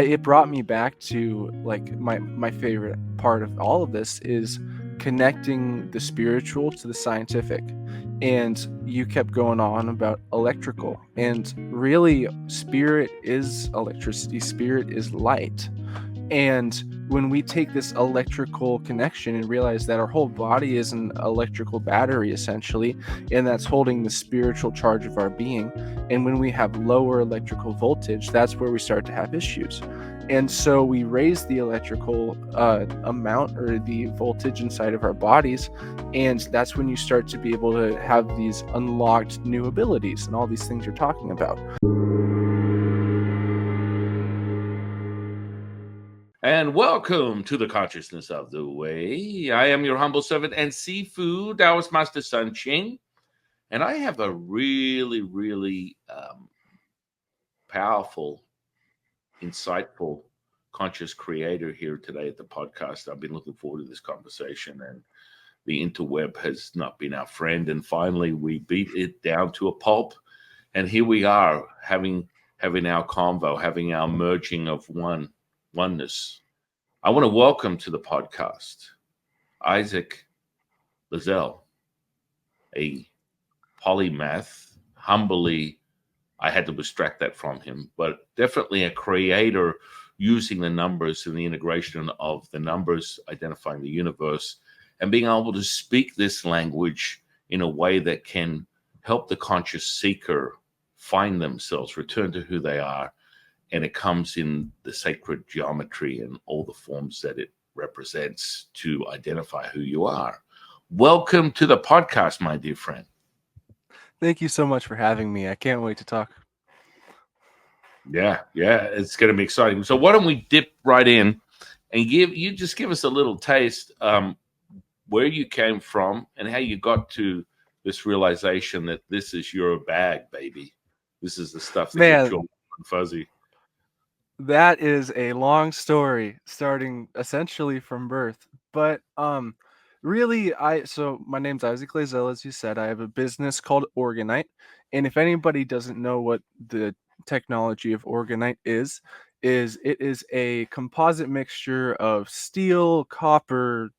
it brought me back to like my favorite part of all of this is connecting the spiritual to the scientific. And you kept going on about electrical, and really spirit is electricity, spirit is light. And when we take this electrical connection and realize that our whole body is an electrical battery, essentially, and that's holding the spiritual charge of our being, and when we have lower electrical voltage, that's where we start to have issues. And so we raise the electrical amount or the voltage inside of our bodies, and that's when you start to be able to have these unlocked new abilities and all these things you're talking about. And welcome to the Consciousness of the Way. I am your humble servant and seafood Taoist Master San Qing. And I have a really powerful, insightful, conscious creator here today at the podcast. I've been looking forward to this conversation, and the interweb has not been our friend. And finally, we beat it down to a pulp. And here we are having our convo, having our merging of oneness. I want to welcome to the podcast Issac Layzell, a polymath. Humbly, I had to extract that from him, but definitely a creator using the numbers and the integration of the numbers, identifying the universe, and being able to speak this language in a way that can help the conscious seeker find themselves, return to who they are. And it comes in the sacred geometry and all the forms that it represents to identify who you are. Welcome to the podcast, my dear friend. Thank you so much for having me. I can't wait to talk. Yeah, it's going to be exciting. So why don't we dip right in and give us a little taste where you came from and how you got to this realization that this is your bag, baby. This is the stuff that gets you all fuzzy. That is a long story, starting essentially from birth. But really, so my name's Issac Layzell, as you said. I have a business called Orgonite, and if anybody doesn't know what the technology of Orgonite is it is a composite mixture of steel, copper,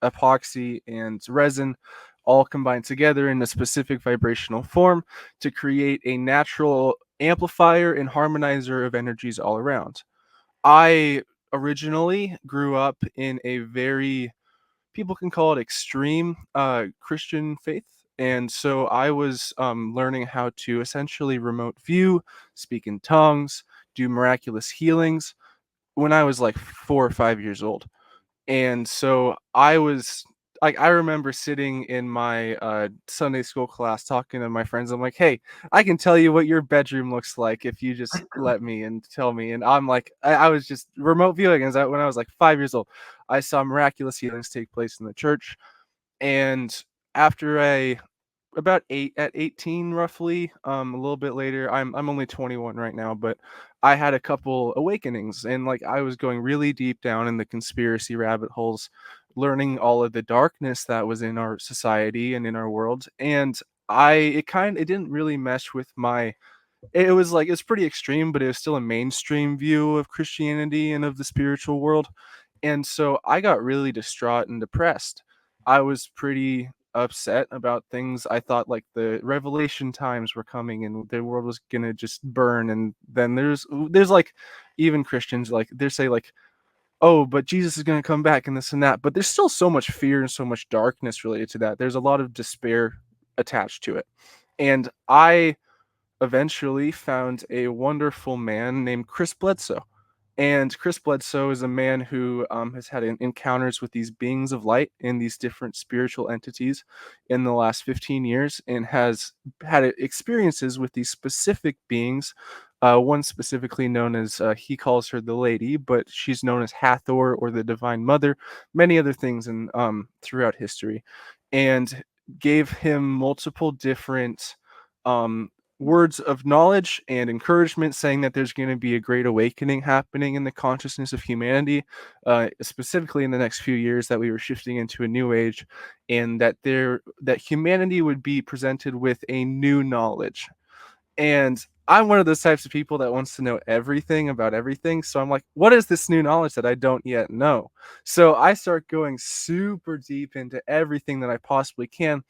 epoxy, and resin, all combined together in a specific vibrational form to create a natural amplifier and harmonizer of energies all around. I originally grew up in a very, people can call it extreme, Christian faith. And so I was learning how to essentially remote view, speak in tongues, do miraculous healings when I was like 4 or 5 years old. And so I was like, I remember sitting in my Sunday school class talking to my friends. I'm like, hey, I can tell you what your bedroom looks like if you just let me and tell me. And I'm like, I was just remote viewing. When I was like 5 years old, I saw miraculous healings take place in the church. And after about 18 roughly, a little bit later, I'm only 21 right now, but I had a couple awakenings, and like I was going really deep down in the conspiracy rabbit holes, learning all of the darkness that was in our society and in our world. And it didn't really mesh with my, it was like it's pretty extreme, but it was still a mainstream view of Christianity and of the spiritual world. And so I got really distraught and depressed. I was pretty upset about things. I thought like the revelation times were coming and the world was gonna just burn. And then there's like even Christians, like they say like, oh, but Jesus is gonna come back and this and that. But there's still so much fear and so much darkness related to that. There's a lot of despair attached to it. And I eventually found a wonderful man named Chris Bledsoe. And Chris Bledsoe is a man who has had encounters with these beings of light and these different spiritual entities in the last 15 years and has had experiences with these specific beings. One specifically known as, he calls her the Lady, but she's known as Hathor or the Divine Mother, many other things throughout history, and gave him multiple different words of knowledge and encouragement, saying that there's going to be a great awakening happening in the consciousness of humanity, specifically in the next few years, that we were shifting into a new age, and that humanity would be presented with a new knowledge. And I'm one of those types of people that wants to know everything about everything. So I'm like, what is this new knowledge that I don't yet know? So I start going super deep into everything that I possibly can.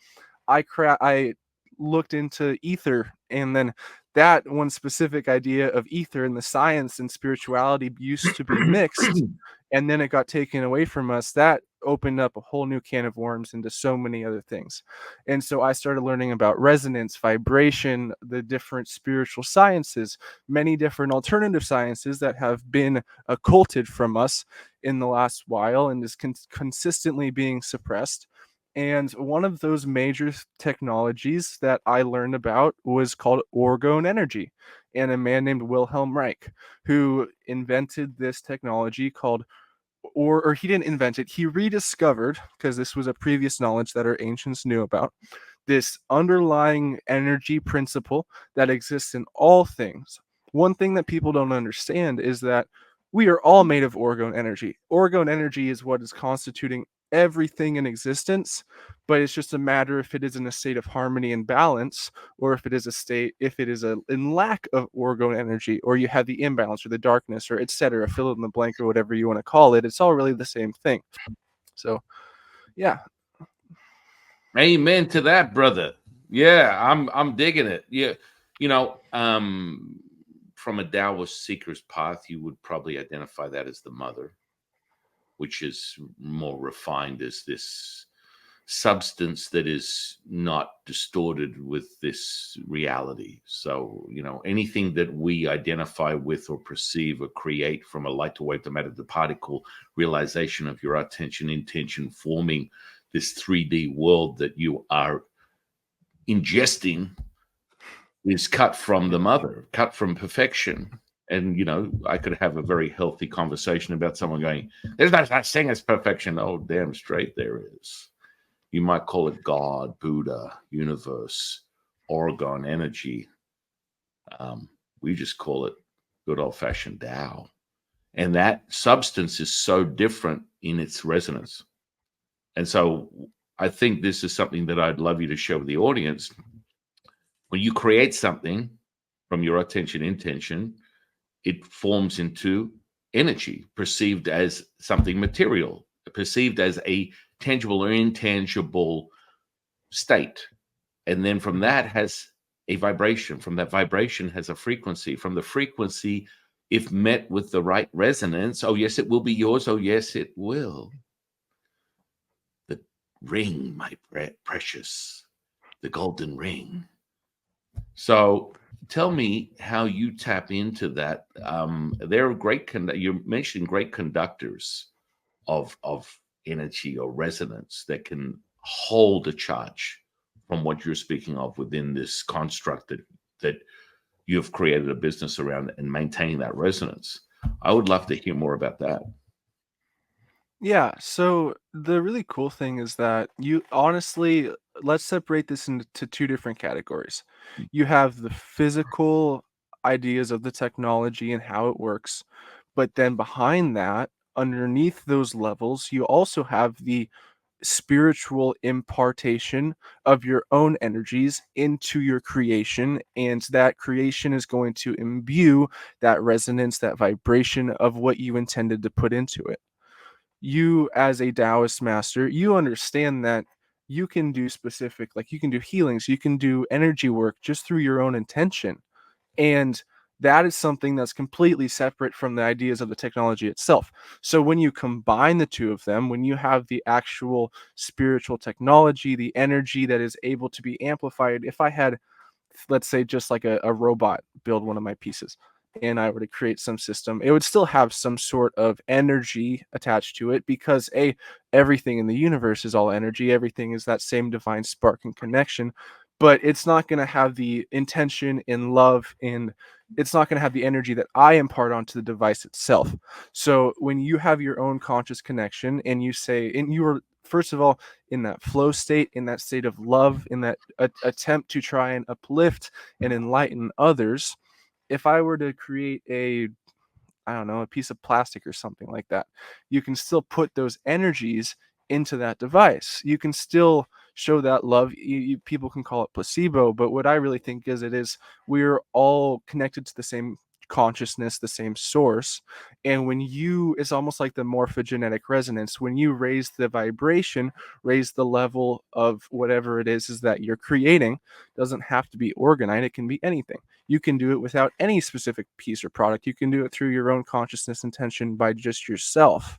I looked into ether, and then that one specific idea of ether and the science and spirituality used to be mixed, and then it got taken away from us. That opened up a whole new can of worms into so many other things. And so I started learning about resonance, vibration, the different spiritual sciences, many different alternative sciences that have been occulted from us in the last while and is consistently being suppressed. And one of those major technologies that I learned about was called orgone energy. And a man named Wilhelm Reich, who invented this technology called, or he didn't invent it, he rediscovered, because this was a previous knowledge that our ancients knew about, this underlying energy principle that exists in all things. One thing that people don't understand is that we are all made of orgone energy. Orgone energy is what is constituting everything in existence, but it's just a matter if it is in a state of harmony and balance, or if it is in lack of orgone energy, or you have the imbalance or the darkness or etc. Fill it in the blank or whatever you want to call it. It's all really the same thing. So yeah. Amen to that, brother. Yeah, I'm digging it. Yeah, you know, from a Taoist seeker's path, you would probably identify that as the mother, which is more refined as this substance that is not distorted with this reality. So, anything that we identify with or perceive or create, from a light to wave to matter to particle realization of your attention intention, forming this 3D world that you are ingesting, is cut from the mother, cut from perfection. And I could have a very healthy conversation about someone going, "There's no such thing as perfection." Oh, damn straight there is. You might call it God, Buddha, universe, Orgon, energy. We just call it good old fashioned Tao. And that substance is so different in its resonance. And so I think this is something that I'd love you to share with the audience. When you create something from your attention intention, it forms into energy, perceived as something material, perceived as a tangible or intangible state. And then from that has a vibration. From that vibration has a frequency. From the frequency, if met with the right resonance, oh, yes, it will be yours. Oh, yes, it will. The ring, my precious, the golden ring. So tell me how you tap into that. They're great. You mentioned great conductors of energy or resonance that can hold a charge from what you're speaking of within this construct that you've created a business around and maintaining that resonance. I would love to hear more about that. Yeah, so the really cool thing is that you honestly, let's separate this into two different categories. You have the physical ideas of the technology and how it works, but then behind that, underneath those levels, you also have the spiritual impartation of your own energies into your creation, and that creation is going to imbue that resonance, that vibration of what you intended to put into it. You, as a Taoist master, you understand that you can do specific, like you can do healings, you can do energy work just through your own intention. And that is something that's completely separate from the ideas of the technology itself. So when you combine the two of them, when you have the actual spiritual technology, the energy that is able to be amplified, if I had, let's say, just like a robot build one of my pieces, and I were to create some system, it would still have some sort of energy attached to it, because everything in the universe is all energy, everything is that same divine spark and connection. But it's not going to have the intention and love, and it's not going to have the energy that I impart onto the device itself. So when you have your own conscious connection, and you say, and you are first of all in that flow state, in that state of love, in that attempt to try and uplift and enlighten others. If I were to create I don't know, a piece of plastic or something like that, you can still put those energies into that device. You can still show that love. People can call it placebo, but what I really think is it is we're all connected to the same consciousness, the same source. And when you, it's almost like the morphogenetic resonance. When you raise the vibration, raise the level of whatever it is that you're creating, doesn't have to be orgonite, it can be anything. You can do it without any specific piece or product. You can do it through your own consciousness intention by just yourself.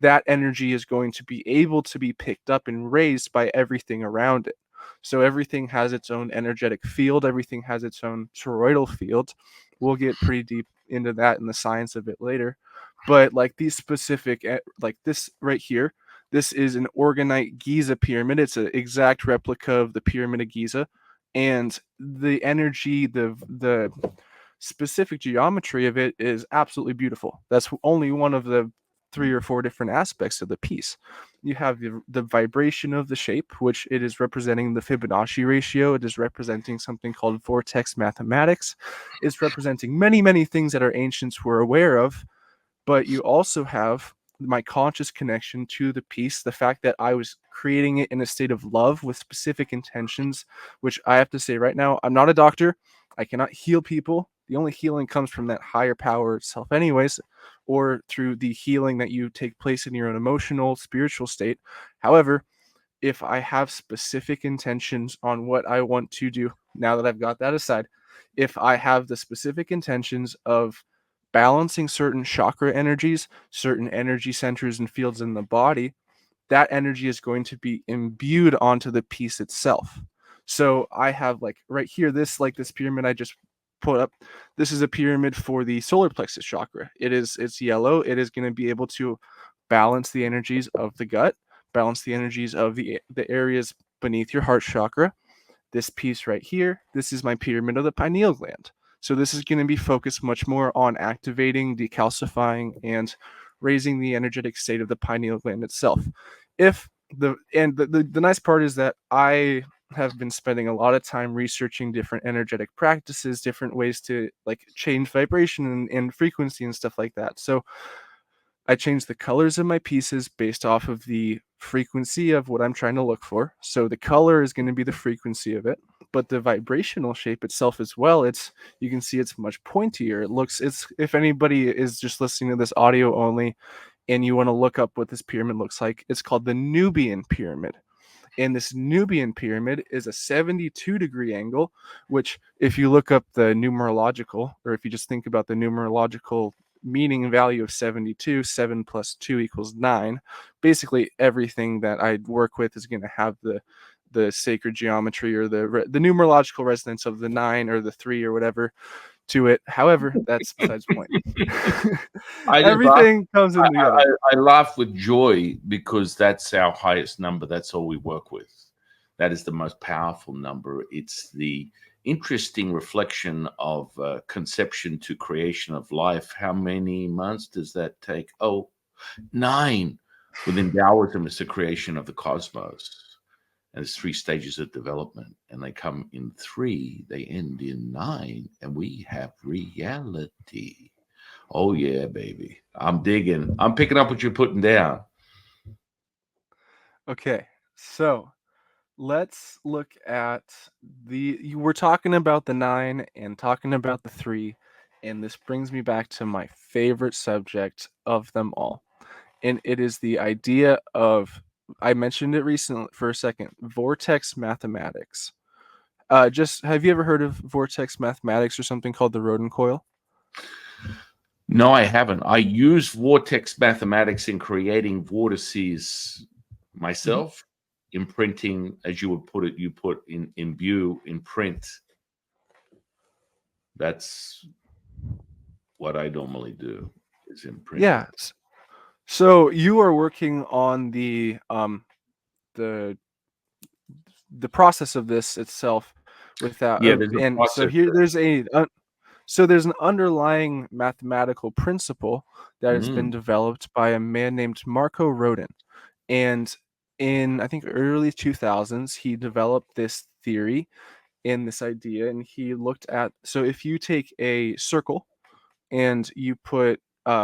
That energy is going to be able to be picked up and raised by everything around it. So everything has its own energetic field, everything has its own toroidal field. We'll get pretty deep into that in the science of it later. But like these specific, like this right here, this is an Orgonite Giza pyramid. It's an exact replica of the Pyramid of Giza. And the energy, the specific geometry of it is absolutely beautiful. That's only one of the 3 or 4 different aspects of the piece. You have the vibration of the shape, which it is representing the Fibonacci ratio. It is representing something called vortex mathematics. It's representing many, many things that our ancients were aware of. But you also have my conscious connection to the piece, the fact that I was creating it in a state of love with specific intentions, which I have to say right now, I'm not a doctor. I cannot heal people. The only healing comes from that higher power itself, anyways, or through the healing that you take place in your own emotional, spiritual state. However, if I have specific intentions on what I want to do, now that I've got that aside, if I have the specific intentions of balancing certain chakra energies, certain energy centers and fields in the body, that energy is going to be imbued onto the piece itself. So I have like right here, this pyramid I just put up. This is a pyramid for the solar plexus chakra. It's yellow. It is going to be able to balance the energies of the gut, balance the energies of the areas beneath your heart chakra. This piece right here, this is my pyramid of the pineal gland. So this is going to be focused much more on activating, decalcifying, and raising the energetic state of the pineal gland itself. If the nice part is that I have been spending a lot of time researching different energetic practices, different ways to like change vibration and frequency and stuff like that. So I change the colors of my pieces based off of the frequency of what I'm trying to look for. So the color is going to be the frequency of it, but the vibrational shape itself as well, you can see it's much pointier. It's if anybody is just listening to this audio only and you want to look up what this pyramid looks like, it's called the Nubian pyramid. And this Nubian pyramid is a 72-degree angle, which, if you look up the numerological, or if you just think about the numerological meaning value of 72, 7 plus 2 equals 9, basically everything that I work with is going to have the sacred geometry or the numerological resonance of the 9 or the 3 or whatever to it. However, that's besides the point. I just laugh. Everything comes in together. I laugh with joy because that's our highest number. That's all we work with. That is the most powerful number. It's the interesting reflection of conception to creation of life. How many months does that take? Oh, 9. Within Taoism, it's the creation of the cosmos. And there's 3 stages of development, and they come in 3, they end in 9, and we have reality. Oh yeah, baby. I'm digging. I'm picking up what you're putting down. Okay, so let's look at you were talking about the 9 and talking about the 3, and this brings me back to my favorite subject of them all. And it is the idea of, I mentioned it recently for a second, vortex mathematics. Just have you ever heard of vortex mathematics or something called the Rodin coil? No, I haven't. I use vortex mathematics in creating vortices Mhm. myself, imprinting, as you would put it, you put in imbue, imprint. That's what I normally do is imprinting. Yeah. So you are working on the the process of this itself without Yeah, there's a and so process here there. there's an underlying mathematical principle that has been Mm. developed by a man named Marco Rodin. And in I think early 2000s he developed this theory and this idea, and he looked at, so if you take a circle and you put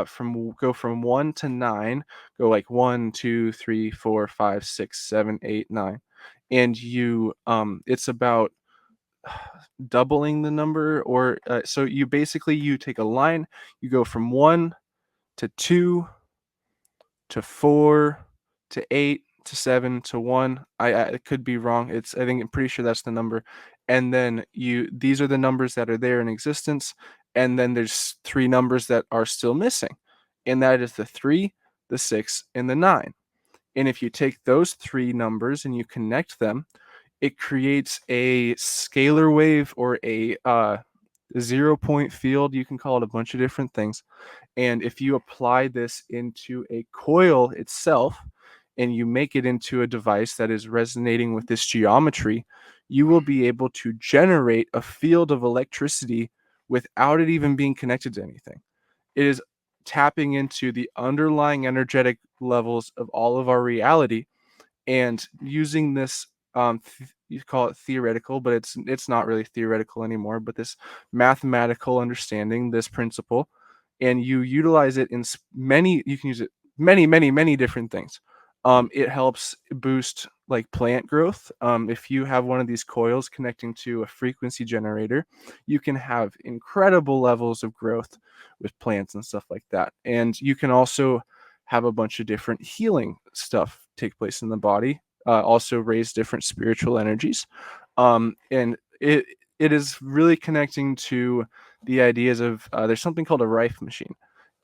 from 1 to 9, go like 1, 2, 3, 4, 5, 6, 7, 8, 9, and it's about doubling the number, or so you take a line, you go from 1 to 2 to 4 to 8 to 7 to 1. I could be wrong. I'm pretty sure that's the number. And then these are the numbers that are there in existence, and then there's three numbers that are still missing. And that is the 3, the 6, and the 9. And if you take those three numbers and you connect them, it creates a scalar wave, or a 0 point field. You can call it a bunch of different things. And if you apply this into a coil itself and you make it into a device that is resonating with this geometry, you will be able to generate a field of electricity without it even being connected to anything. It is tapping into the underlying energetic levels of all of our reality, and using this, you call it theoretical, but it's not really theoretical anymore, but this mathematical understanding, this principle, and you utilize it in many, you can use it many different things. It helps boost like plant growth. If you have one of these coils connecting to a frequency generator, you can have incredible levels of growth with plants and stuff like that. And you can also have a bunch of different healing stuff take place in the body, also raise different spiritual energies. And it is really connecting to the ideas of, there's something called a Rife machine.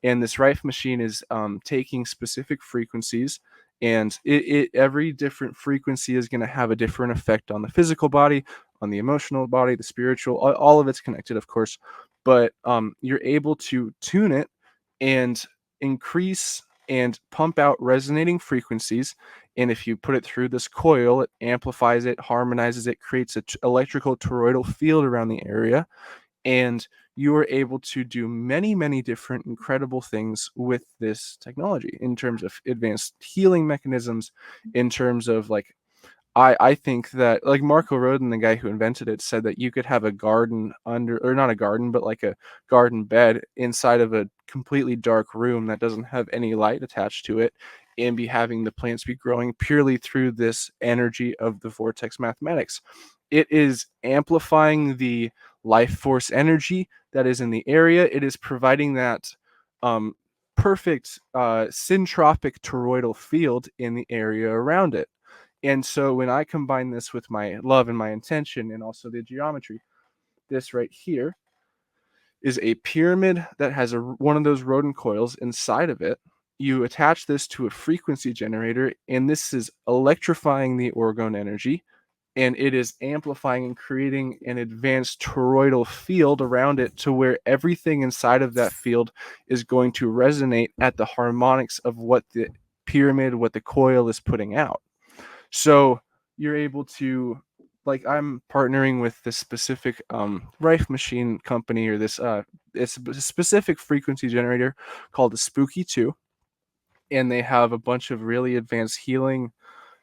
And this Rife machine is taking specific frequencies, and every different frequency is going to have a different effect on the physical body, on the emotional body, the spiritual. All of it's connected, of course, but you're able to tune it and increase and pump out resonating frequencies. And if you put it through this coil, it amplifies it, harmonizes it, creates an electrical toroidal field around the area, and you are able to do many different incredible things with this technology in terms of advanced healing mechanisms, in terms of like, I think that like Marco Rodin, the guy who invented it, said that you could have a garden under, or not a garden, but like a garden bed inside of a completely dark room that doesn't have any light attached to it, and be having the plants be growing purely through this energy of the vortex mathematics. It is amplifying the life force energy that is in the area. It is providing that um, perfect syntropic toroidal field in the area around it. And so when I combine this with my love and my intention and also the geometry, this right here is a pyramid that has one of those rodent coils inside of it. You attach this to a frequency generator, and this is electrifying the orgone energy, and it is amplifying and creating an advanced toroidal field around it, to where everything inside of that field is going to resonate at the harmonics of what the pyramid, what the coil is putting out. So you're able to, like, I'm partnering with this specific Rife machine company, or this it's a specific frequency generator called the Spooky 2, and they have a bunch of really advanced healing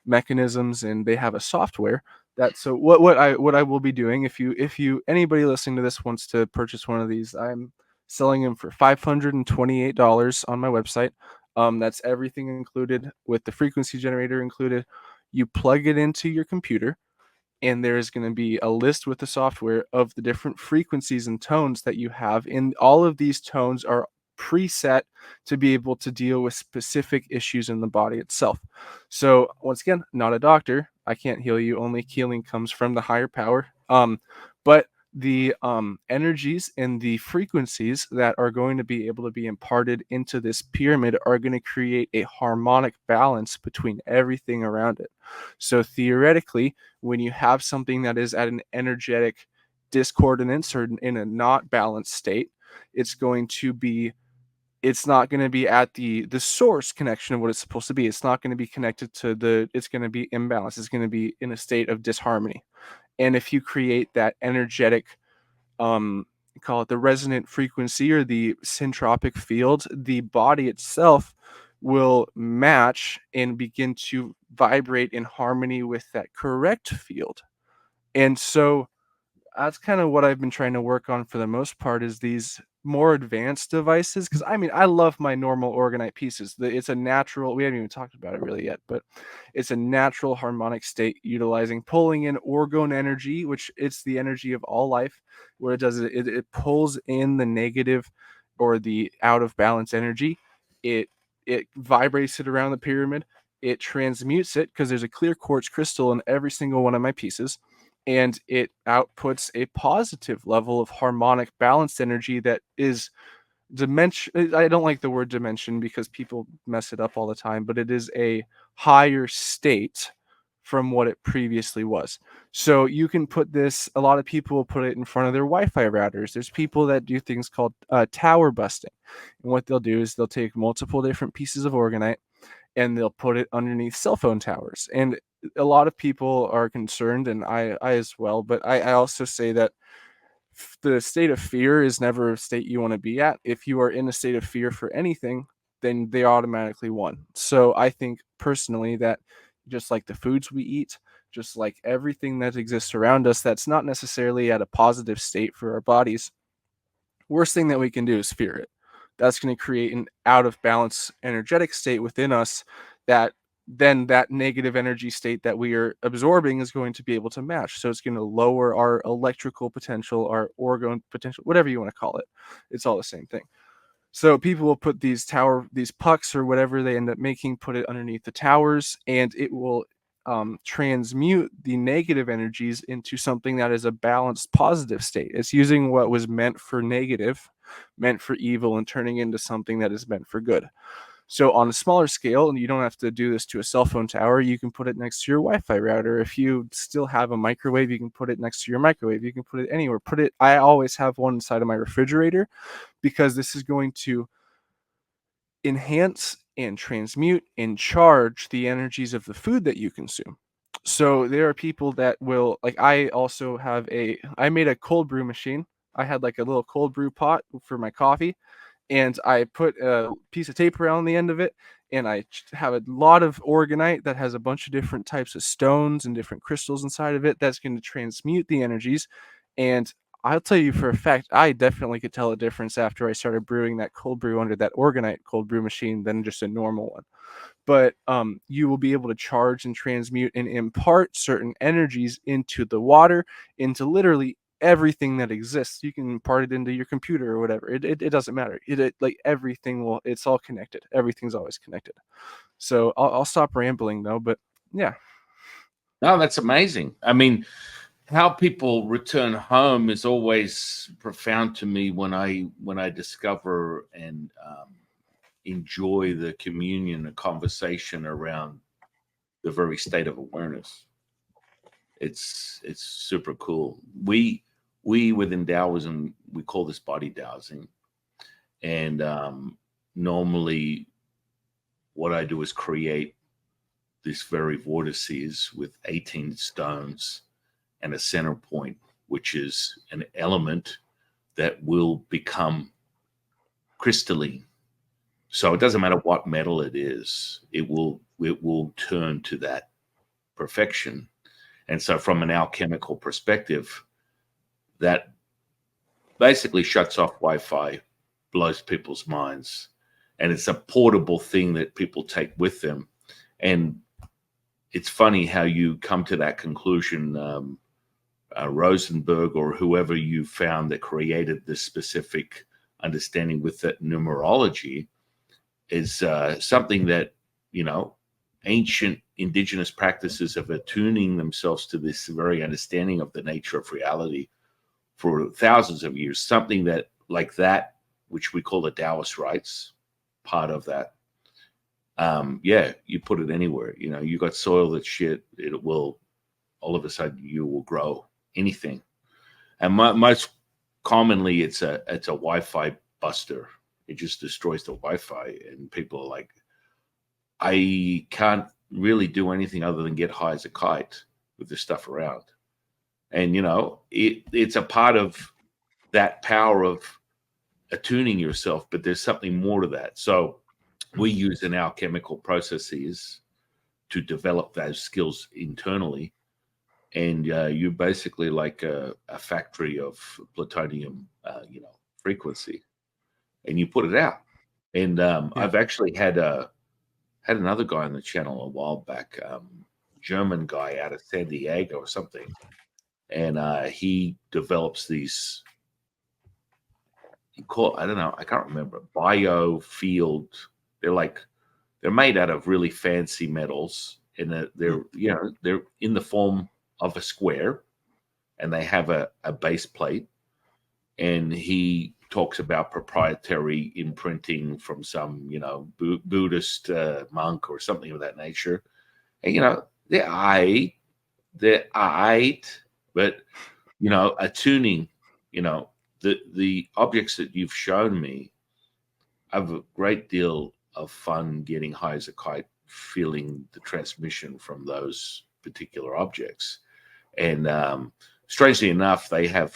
mechanisms, and they have a software that, so what I will be doing, if you anybody listening to this wants to purchase one of these, I'm selling them for $528 on my website. That's everything included, with the frequency generator included. You plug it into your computer, and there is going to be a list with the software of the different frequencies and tones that you have, and all of these tones are preset to be able to deal with specific issues in the body itself. So once again, not a doctor, I can't heal you, only healing comes from the higher power. But the energies and the frequencies that are going to be able to be imparted into this pyramid are going to create a harmonic balance between everything around it. So theoretically, when you have something that is at an energetic discordance, or in a not balanced state, it's going to be, it's not going to be at the source connection of what it's supposed to be. It's not going to be connected to it's going to be imbalanced. It's going to be in a state of disharmony. And if you create that energetic, um call it the resonant frequency, or the syntropic field, the body itself will match and begin to vibrate in harmony with that correct field. And so that's kind of what I've been trying to work on for the most part, is these more advanced devices, because I mean, I love my normal Orgonite pieces. It's a natural, we haven't even talked about it really yet, but it's a natural harmonic state utilizing pulling in orgone energy, which it's the energy of all life. What it does is it pulls in the negative or the out of balance energy. It vibrates it around the pyramid. It transmutes it because there's a clear quartz crystal in every single one of my pieces, and it outputs a positive level of harmonic balanced energy that is dimension. I don't like the word dimension because people mess it up all the time, but it is a higher state from what it previously was. So you can put this, a lot of people will put it in front of their Wi-Fi routers. There's people that do things called tower busting. And what they'll do is they'll take multiple different pieces of Orgonite and they'll put it underneath cell phone towers. And a lot of people are concerned, and I as well, but I also say that the state of fear is never a state you want to be at. If you are in a state of fear for anything, then they automatically won. So I think personally that just like the foods we eat, just like everything that exists around us that's not necessarily at a positive state for our bodies, worst thing that we can do is fear it. That's going to create an out of balance energetic state within us that then that negative energy state that we are absorbing is going to be able to match. So it's going to lower our electrical potential, our orgone potential, whatever you want to call it. It's all the same thing. So people will put these pucks or whatever they end up making, put it underneath the towers, and it will transmute the negative energies into something that is a balanced positive state. It's using what was meant for negative, meant for evil, and turning into something that is meant for good. So on a smaller scale, and you don't have to do this to a cell phone tower, you can put it next to your Wi-Fi router. If you still have a microwave, you can put it next to your microwave. You can put it anywhere. Put it. I always have one inside of my refrigerator because this is going to enhance and transmute and charge the energies of the food that you consume. So there are people that will like I also have I made a cold brew machine. I had like a little cold brew pot for my coffee, and I put a piece of tape around the end of it, and I have a lot of Orgonite that has a bunch of different types of stones and different crystals inside of it that's going to transmute the energies. And I'll tell you for a fact, I definitely could tell a difference after I started brewing that cold brew under that Orgonite cold brew machine than just a normal one. But you will be able to charge and transmute and impart certain energies into the water, into literally everything that exists. You can impart it into your computer or whatever. It doesn't matter. Like everything will. It's all connected. Everything's always connected. So I'll stop rambling though. But yeah. No, that's amazing. I mean, how people return home is always profound to me when I discover and enjoy the communion, the conversation around the very state of awareness. It's super cool. We within Taoism we call this body dowsing, and normally what I do is create this very vortices with 18 stones and a center point, which is an element that will become crystalline. So it doesn't matter what metal it is, it will turn to that perfection. And so from an alchemical perspective, that basically shuts off Wi-Fi, blows people's minds, and it's a portable thing that people take with them. And it's funny how you come to that conclusion. Rosenberg or whoever you found that created this specific understanding with that numerology is something that, you know, ancient indigenous practices of attuning themselves to this very understanding of the nature of reality for thousands of years. Something that, like that, which we call the Taoist rites, part of that. Yeah, you put it anywhere. You know, you got soil that's shit, it will all of a sudden you will grow anything. And most commonly, it's a Wi-Fi buster. It just destroys the Wi-Fi, and people are like, I can't really do anything other than get high as a kite with this stuff around. And you know, it's a part of that power of attuning yourself, but there's something more to that. So we use in our chemical processes to develop those skills internally, and you're basically like a factory of plutonium, frequency. and you put it out. And Yeah. I've actually had another guy on the channel a while back, German guy out of San Diego or something, and he develops these. I don't know, I can't remember, biofield. They're like they're made out of really fancy metals, and Hmm. they're in the form of a square, and they have a base plate. And he talks about proprietary imprinting from some Buddhist monk or something of that nature. And they're but attuning, the objects that you've shown me, I have a great deal of fun getting high as a kite, feeling the transmission from those particular objects. And strangely enough, they have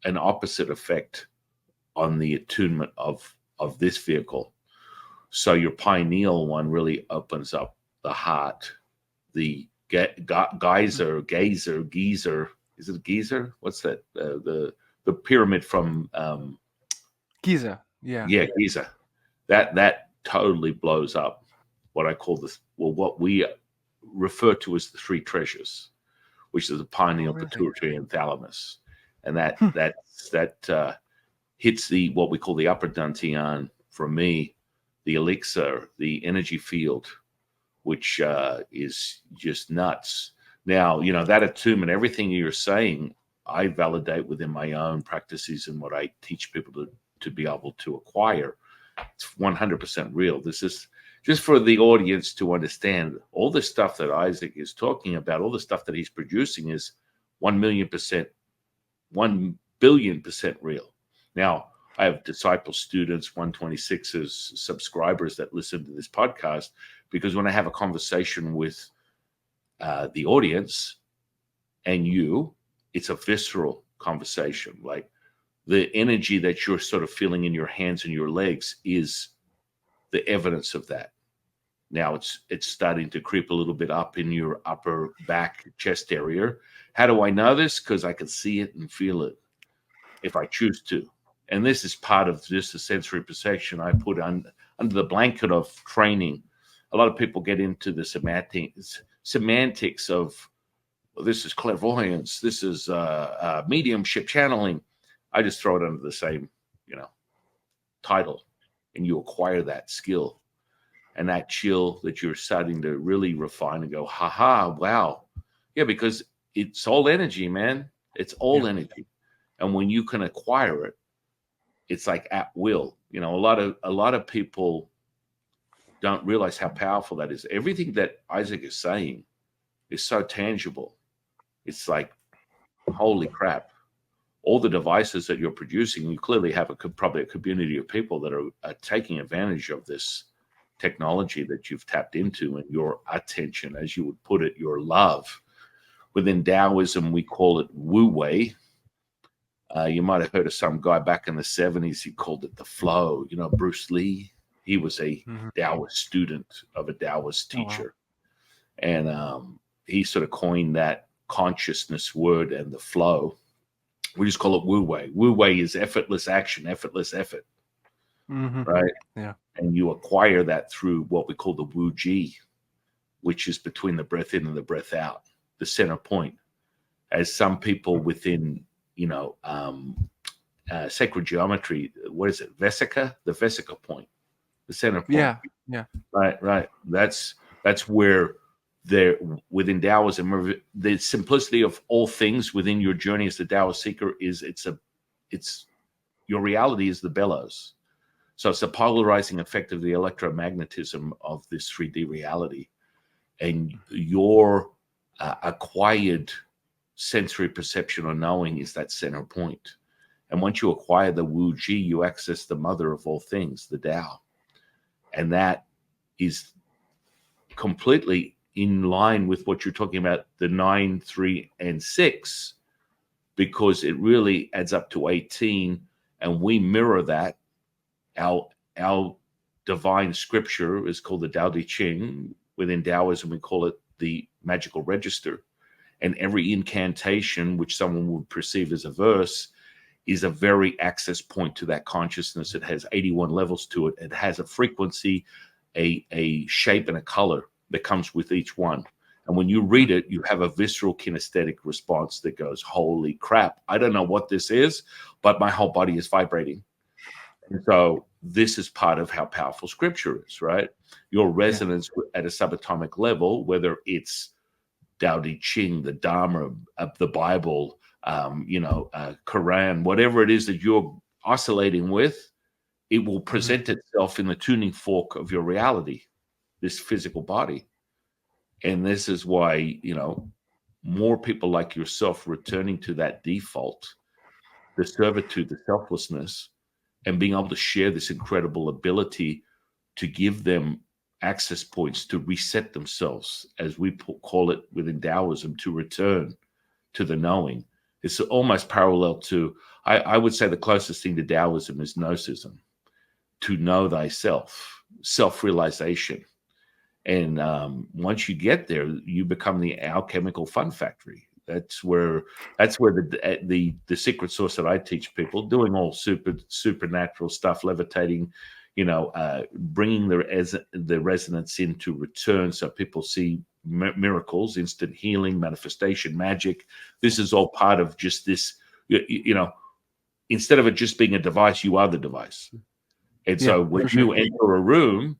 an opposite effect on the attunement of this vehicle. So your pineal one really opens up the heart. The geyser, is it geyser? What's that? The pyramid from Giza. Yeah. yeah, Giza. That totally blows up what I call this. Well, what we refer to as the three treasures, which is the Oh, pineal, really? pituitary, and thalamus, and that Hmm. that that hits the what we call the upper dantian for me, the elixir, the energy field, which is just nuts. Now, that attunement, everything you're saying, I validate within my own practices and what I teach people to be able to acquire. It's 100% real. This is just for the audience to understand all the stuff that Isaac is talking about, all the stuff that he's producing is 1,000,000%, 1,000,000,000% real. Now, I have disciple students, 126's subscribers that listen to this podcast, because when I have a conversation with the audience and it's a visceral conversation. Like the energy that you're sort of feeling in your hands and your legs is the evidence of that. Now it's starting to creep a little bit up in your upper back chest area. How do I know this? Because I can see it and feel it if I choose to. And this is part of just the sensory perception I put under the blanket of training. A lot of people get into the semantics of, well, this is clairvoyance, this is mediumship channeling. I just throw it under the same, title, and you acquire that skill and that chill that you're starting to really refine and go, haha, wow. Yeah, because it's all energy, man. It's all Yeah. energy. And when you can acquire it, it's like at will. A lot of people don't realize how powerful that is. Everything that Isaac is saying is so tangible. It's like, holy crap. All the devices that you're producing, you clearly have probably a community of people that are taking advantage of this technology that you've tapped into, and your attention, as you would put it, your love. Within Taoism, we call it Wu Wei. You might have heard of some guy back in the 70s. He called it the flow. Bruce Lee, he was a Hmm. Taoist student of a Taoist Oh, wow. teacher. And he sort of coined that consciousness word and the flow. We just call it Wu Wei. Wu Wei is effortless action, effortless effort, Hmm. right? Yeah. And you acquire that through what we call the Wu Ji, which is between the breath in and the breath out, the center point. As some people within, sacred geometry, what is it? Vesica, the Vesica point, the center point. Yeah. Yeah. Right, right. That's where there within Taoism, the simplicity of all things within your journey as the Taoist seeker is it's your reality is the bellows. So it's the polarizing effect of the electromagnetism of this 3D reality, and your acquired sensory perception or knowing is that center point. And once you acquire the Wu Ji, you access the mother of all things, the Tao, and that is completely in line with what you're talking about, the 9, 3, and 6, because it really adds up to 18, and we mirror that. Our divine scripture is called the Tao Te Ching. Within Taoism, we call it the magical register. And every incantation, which someone would perceive as a verse, is a very access point to that consciousness. It has 81 levels to it. It has a frequency, a shape, and a color that comes with each one. And when you read it, you have a visceral kinesthetic response that goes, holy crap, I don't know what this is, but my whole body is vibrating. And so this is part of how powerful scripture is, right? Your Yeah. resonance at a subatomic level, whether it's Tao Te Ching, the Dharma of the Bible, Quran, whatever it is that you're oscillating with, it will Mhm. present itself in the tuning fork of your reality, this physical body. And this is why, more people like yourself returning to that default, the servitude, the selflessness, and being able to share this incredible ability to give them access points to reset themselves, as we call it within Taoism, to return to the knowing. It's almost parallel to, I would say the closest thing to Taoism is Gnosticism, to know thyself, self-realization. And once you get there, you become the alchemical fun factory. That's where the secret sauce that I teach people, doing all supernatural stuff, levitating, bringing the resonance into return, so people see miracles, instant healing, manifestation, magic. This is all part of just this. Instead of it just being a device, you are the device. And Yeah, so when for sure. you enter a room,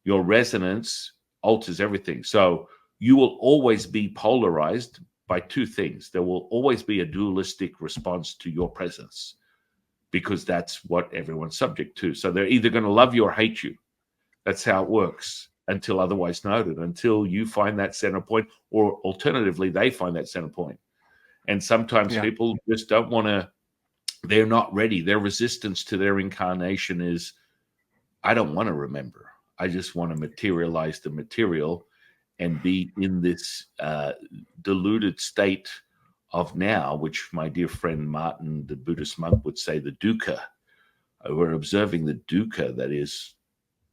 your resonance alters everything. So you will always be polarized by two things. There will always be a dualistic response to your presence, because that's what everyone's subject to. So they're either going to love you or hate you. That's how it works until otherwise noted, until you find that center point, or alternatively, they find that center point. And sometimes Yeah. people just don't want to, they're not ready. Their resistance to their incarnation is, I don't want to remember. I just want to materialize the material and be in this deluded state of now, which my dear friend Martin, the Buddhist monk, would say the dukkha. We're observing the dukkha that is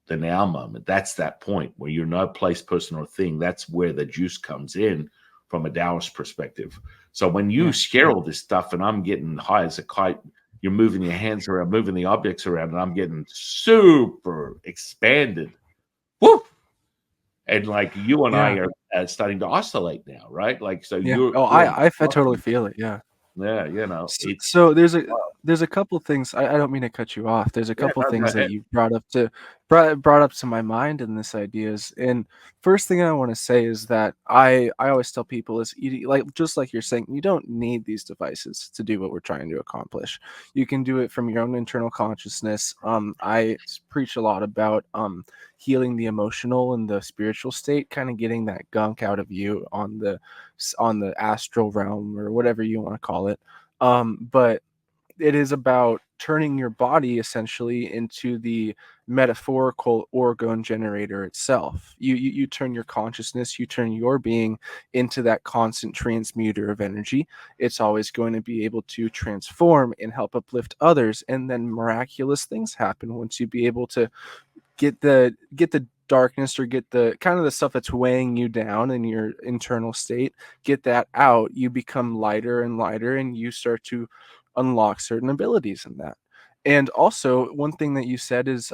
the now moment. That's that point where you're no place, person, or thing. That's where the juice comes in from a Taoist perspective. So when you Yeah. share all this stuff and I'm getting high as a kite, you're moving your hands around, moving the objects around, and I'm getting super expanded. Woo! And like you and I Yeah. are starting to oscillate now, right? Like, so Yeah. you're Oh, you're I totally feel it. Yeah. yeah, it's So there's a couple things. I don't mean to cut you off. There's a yeah, couple no, go things that ahead. you brought up to my mind in this ideas. And first thing I want to say is that I always tell people is like, just like you're saying, you don't need these devices to do what we're trying to accomplish. You can do it from your own internal consciousness. Preach a lot about healing the emotional and the spiritual state, kind of getting that gunk out of you on the astral realm, or whatever you want to call it. But it is about turning your body essentially into the metaphorical orgone generator itself. You turn your consciousness, you turn your being into that constant transmuter of energy. It's always going to be able to transform and help uplift others, and then miraculous things happen once you be able to get the darkness, or get the kind of the stuff that's weighing you down in your internal state, get that out. You become lighter and lighter, and you start to unlock certain abilities in that. And also, one thing that you said is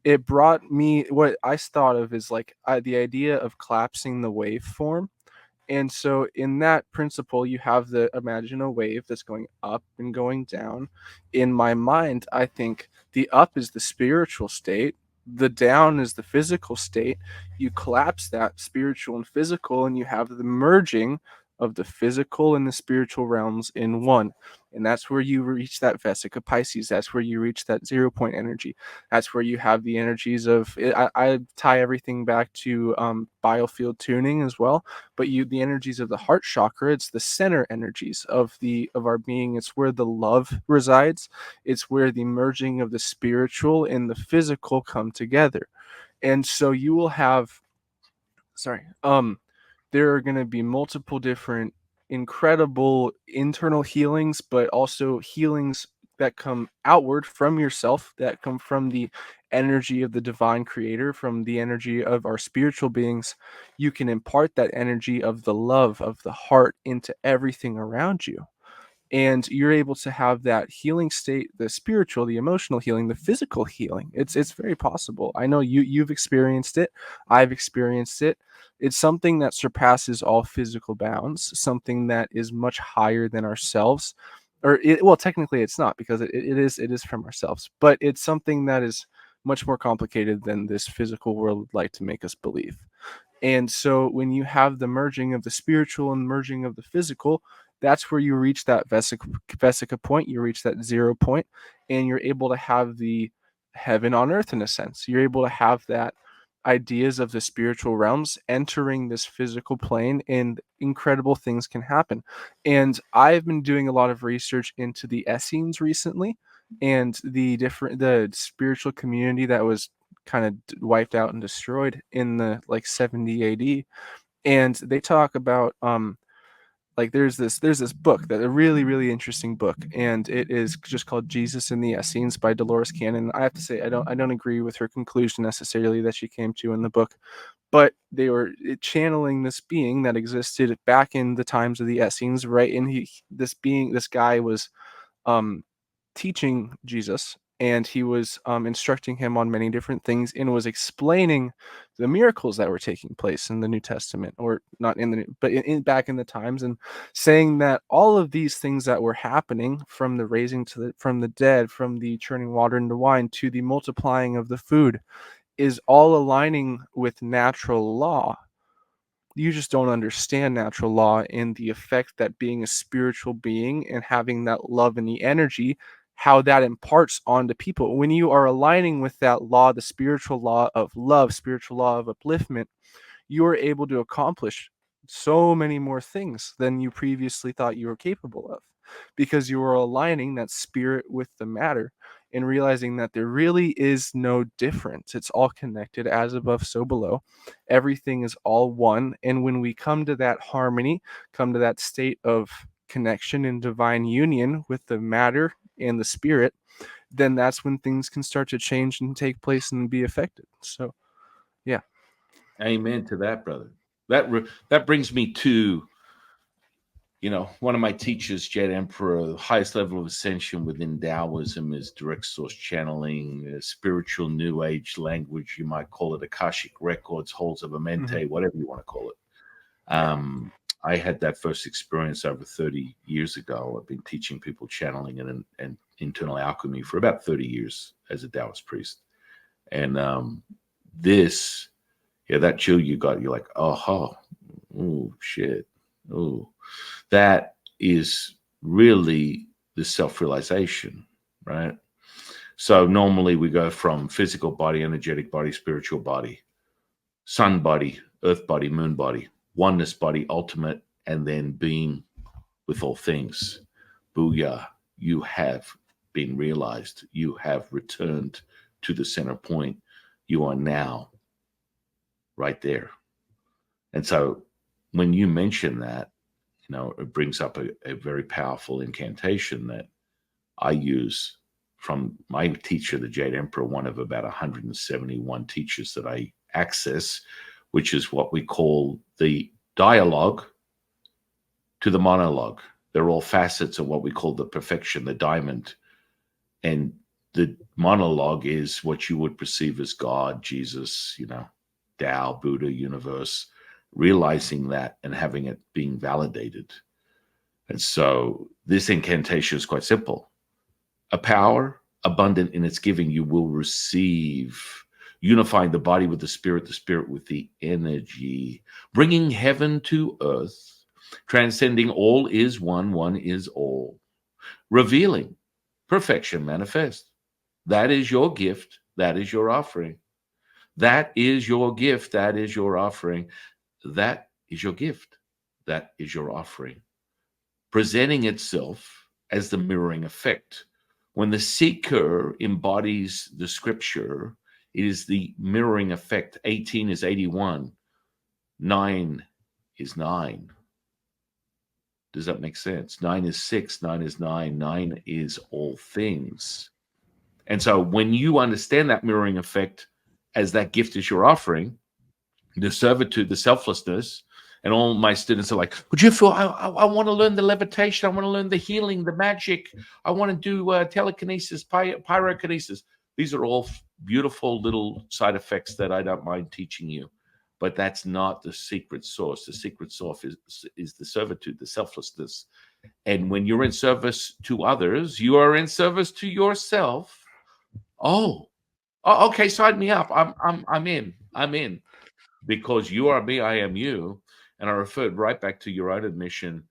it brought me what I thought of is like the idea of collapsing the waveform. And so in that principle, you have the imagine a wave that's going up and going down. In my mind, I think the up is the spiritual state, the down is the physical state. You collapse that spiritual and physical, and you have the merging of the physical and the spiritual realms in one. And that's where you reach that Vesica Pisces. That's where you reach that 0 point energy. That's where you have the energies of. I tie everything back to biofield tuning as well, but the energies of the heart chakra, it's the center energies of our being. It's where the love resides. It's where the merging of the spiritual and the physical come together. And so you will have, sorry, there are going to be multiple different incredible internal healings, but also healings that come outward from yourself, that come from the energy of the divine creator, from the energy of our spiritual beings. You can impart that energy of the love of the heart into everything around you. and you're able to have that healing state, the spiritual, the emotional healing, the physical healing. It's very possible. I know you've experienced it. I've experienced it. It's something that surpasses all physical bounds, something that is much higher than ourselves. Well, technically it's not, because it is from ourselves, but it's something that is much more complicated than this physical world would like to make us believe. And so when you have the merging of the spiritual and merging of the physical, that's where you reach that vesica point, you reach that 0 point, and you're able to have the heaven on earth in a sense. You're able to have that ideas of the spiritual realms entering this physical plane, and incredible things can happen. And I've been doing a lot of research into the Essenes recently, and the spiritual community that was kind of wiped out and destroyed in the like 70 AD. And they talk about like there's this book, that a really interesting book, and it is just called Jesus and the Essenes by Dolores Cannon. I have to say, I don't agree with her conclusion necessarily that she came to in the book, but they were channeling this being that existed back in the times of the Essenes, right? And this guy was um, teaching Jesus, and he was instructing him on many different things, and was explaining the miracles that were taking place in the New Testament, or not in the New, but back in the times, and saying that all of these things that were happening, from the raising from the dead, from the turning water into wine to the multiplying of the food, is all aligning with natural law. You just don't understand natural law and the effect that being a spiritual being and having that love and the energy, how that imparts onto people. When you are aligning with that law, the spiritual law of love, spiritual law of upliftment, you are able to accomplish so many more things than you previously thought you were capable of, because you are aligning that spirit with the matter, and realizing that there really is no difference. It's all connected, as above, so below. Everything is all one. And when we come to that harmony, come to that state of connection and divine union with the matter and the spirit, then that's when things can start to change and take place and be affected. So, yeah. Amen to that, brother. That brings me to, one of my teachers, Jed Emperor. The highest level of ascension within Taoism is direct source channeling, spiritual new age language. You might call it Akashic records, holds of a Mm-hmm. mente, whatever you want to call it. Yeah. I had that first experience over 30 years ago. I've been teaching people channeling and internal alchemy for about 30 years as a Taoist priest. And this, yeah, that chill you got, you're like, oh, shit. Oh, that is really the self-realization, right? So normally we go from physical body, energetic body, spiritual body, sun body, earth body, moon body, oneness body, ultimate, and then being with all things. Booyah, you have been realized. You have returned to the center point. You are now right there. And so when you mention that, it brings up a very powerful incantation that I use from my teacher, the Jade Emperor, one of about 171 teachers that I access, which is what we call the dialogue to the monologue. They're all facets of what we call the perfection, the diamond. And the monologue is what you would perceive as God, Jesus, Tao, Buddha, universe, realizing that and having it being validated. And so this incantation is quite simple. A power abundant in its giving you will receive, unifying the body with the spirit with the energy, bringing heaven to earth, transcending all is one, one is all, revealing perfection manifest. That is your gift. That is your offering. That is your gift. That is your offering. That is your gift. That is your offering. Presenting itself as the mirroring effect. When the seeker embodies the scripture, it is the mirroring effect. 18 is 81. 9 is 9. Does that make sense? 9 is 6. 9 is 9. 9 is all things. And so when you understand that mirroring effect as that gift is your offering, the servitude, the selflessness, And all my students are like, would you feel, I want to learn the levitation. I want to learn the healing, the magic. I want to do telekinesis, pyrokinesis. These are all beautiful little side effects that I don't mind teaching you. But that's not the secret sauce. The secret sauce is the servitude, the selflessness. And when you're in service to others, you are in service to yourself. Oh, okay, sign me up. I'm in. I'm in. Because you are me, I am you. And I referred right back to your own admission.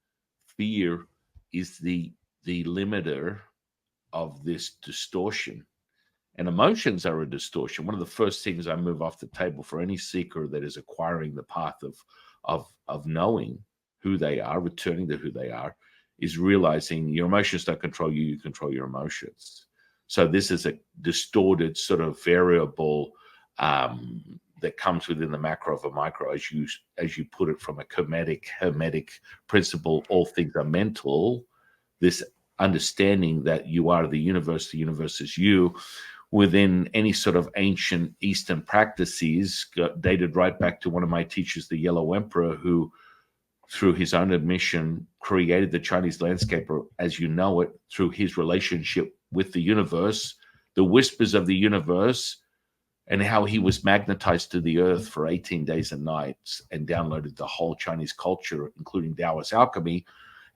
Fear is the limiter of this distortion. And emotions are a distortion. One of the first things I move off the table for any seeker that is acquiring the path of knowing who they are, returning to who they are, is realizing your emotions don't control you, you control your emotions. So this is a distorted sort of variable that comes within the macro of a micro, as you put it, from a hermetic principle. All things are mental. This understanding that you are the universe is you, within any sort of ancient Eastern practices, dated right back to one of my teachers, the Yellow Emperor, who, through his own admission, created the Chinese landscape as you know it through his relationship with the universe, the whispers of the universe, and how he was magnetized to the earth for 18 days and nights and downloaded the whole Chinese culture, including Taoist alchemy,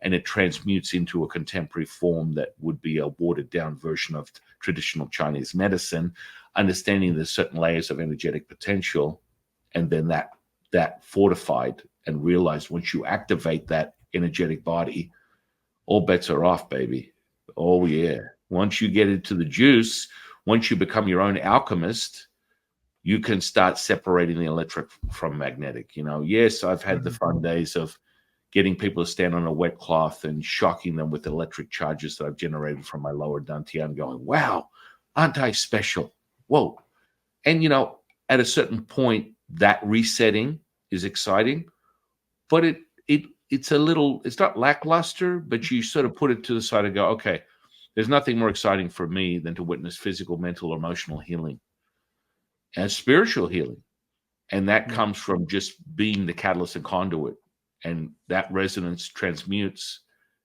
and it transmutes into a contemporary form that would be a watered down version of traditional Chinese medicine, understanding there's certain layers of energetic potential, and then that fortified and realized once you activate that energetic body, all bets are off, baby. Oh yeah. Once you get into the juice, once you become your own alchemist, you can start separating the electric from magnetic. Yes, I've had the fun days of getting people to stand on a wet cloth and shocking them with electric charges that I've generated from my lower dantian, going, wow, aren't I special? Whoa. And, at a certain point, that resetting is exciting, but it's not lackluster, but you sort of put it to the side and go, okay, there's nothing more exciting for me than to witness physical, mental, emotional healing and spiritual healing. And that comes from just being the catalyst and conduit. And that resonance transmutes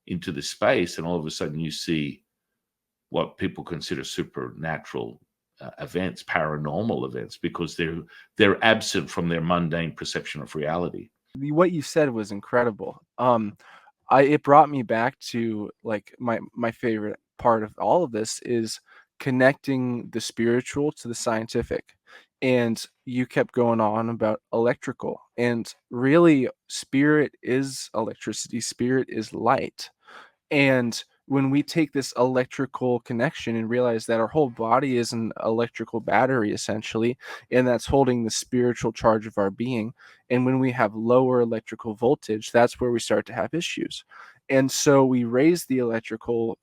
into the space. And all of a sudden you see what people consider supernatural events, paranormal events, because they're absent from their mundane perception of reality. What you said was incredible. It brought me back to, like, my favorite part of all of this is connecting the spiritual to the scientific. And you kept going on about electrical, and really spirit is electricity, spirit is light. And when we take this electrical connection and realize that our whole body is an electrical battery, essentially, and that's holding the spiritual charge of our being. And when we have lower electrical voltage, that's where we start to have issues. And so we raise the electrical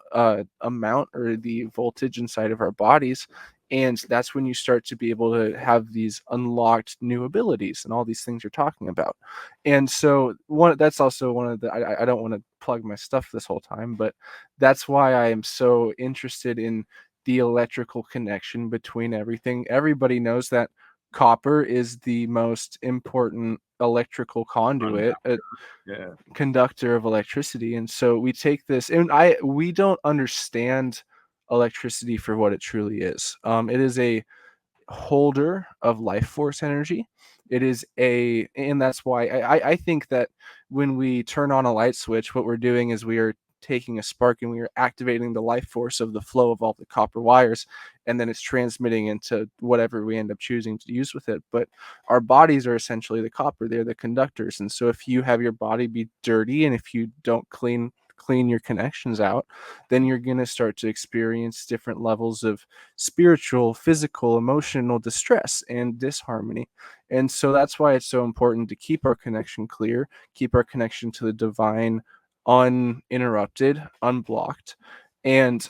amount or the voltage inside of our bodies. And that's when you start to be able to have these unlocked new abilities and all these things you're talking about. And so that's also one of the, I don't want to plug my stuff this whole time, but that's why I am so interested in the electrical connection between everything. Everybody knows that copper is the most important electrical conduit, Yeah. conductor of electricity. And so we take this, and we don't understand electricity for what it truly is. It is a holder of life force energy. And that's why I think that when we turn on a light switch, what we're doing is we are taking a spark and we are activating the life force of the flow of all the copper wires, and then it's transmitting into whatever we end up choosing to use with it. But our bodies are essentially the copper, they're the conductors. And so if you have your body be dirty, and if you don't clean your connections out, then you're going to start to experience different levels of spiritual, physical, emotional distress and disharmony. And so that's why it's so important to keep our connection clear, keep our connection to the divine uninterrupted, unblocked. And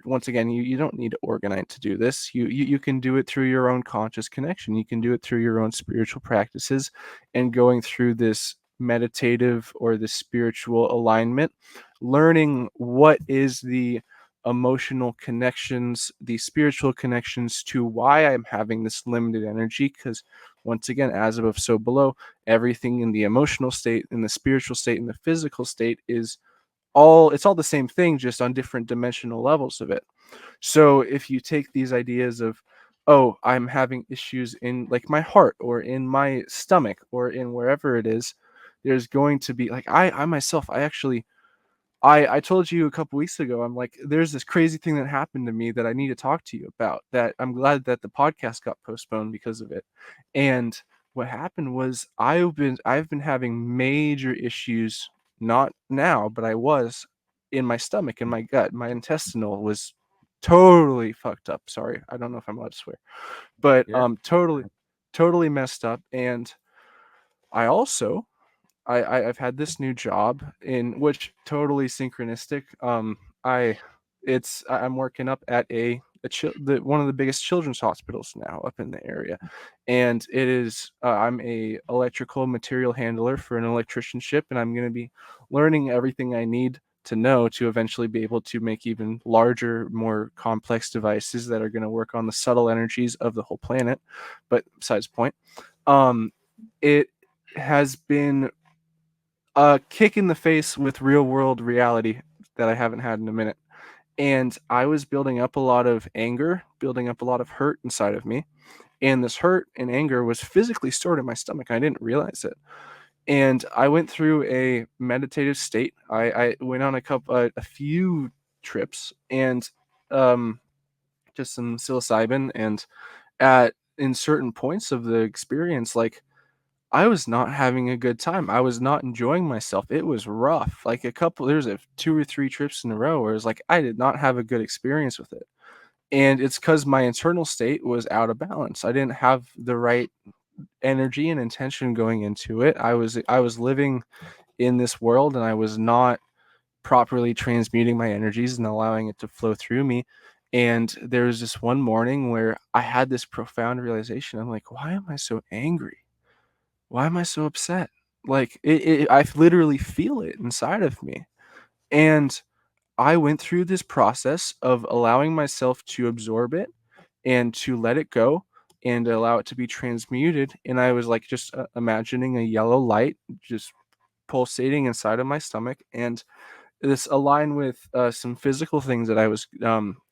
once again, you don't need Orgonite to do this. You can do it through your own conscious connection. You can do it through your own spiritual practices and going through this meditative or the spiritual alignment, learning what is the emotional connections, these spiritual connections to why I'm having this limited energy. Because once again, as above, so below, everything in the emotional state, in the spiritual state, in the physical state is it's all the same thing, just on different dimensional levels of it. So if you take these ideas of, oh, I'm having issues in like my heart or in my stomach or in wherever it is, there's going to be like I myself, I actually I told you a couple weeks ago, I'm like, there's this crazy thing that happened to me that I need to talk to you about. That I'm glad that the podcast got postponed because of it. And what happened was I've been having major issues, not now, but I was in my stomach, in my gut. My intestinal was totally fucked up. Sorry, I don't know if I'm allowed to swear, but Yeah. totally messed up. And I also I've had this new job in which totally synchronistic. I I'm working up at one of the biggest children's hospitals now up in the area, and it is I'm a electrical material handler for an electricianship, and I'm going to be learning everything I need to know to eventually be able to make even larger, more complex devices that are going to work on the subtle energies of the whole planet. But besides the point, um, it has been a kick in the face with real world reality that I haven't had in a minute. And I was building up a lot of anger, building up a lot of hurt inside of me. And this hurt and anger was physically stored in my stomach. I didn't realize it. And I went through a meditative state. I went on a few trips and um, just some psilocybin. And at in certain points of the experience, like I was not having a good time. I was not enjoying myself. It was rough. Like there's a 2 or 3 trips in a row where it was like I did not have a good experience with it. And it's because my internal state was out of balance. I didn't have the right energy and intention going into it. I was living in this world and I was not properly transmuting my energies and allowing it to flow through me. And there was this one morning where I had this profound realization. I'm like, why am I so angry? Why am I so upset? Like I literally feel it inside of me. And I went through this process of allowing myself to absorb it and to let it go and allow it to be transmuted. And I was like just imagining a yellow light just pulsating inside of my stomach. And this aligned with some physical things that I was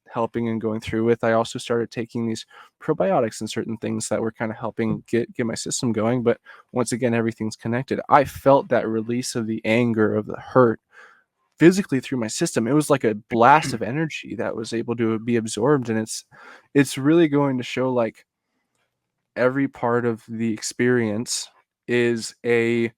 helping and going through with. I also started taking these probiotics and certain things that were kind of helping get my system going. But once again, everything's connected. I felt that release of the anger, of the hurt, physically through my system. It was like a blast of energy that was able to be absorbed, and it's really going to show like every part of the experience is a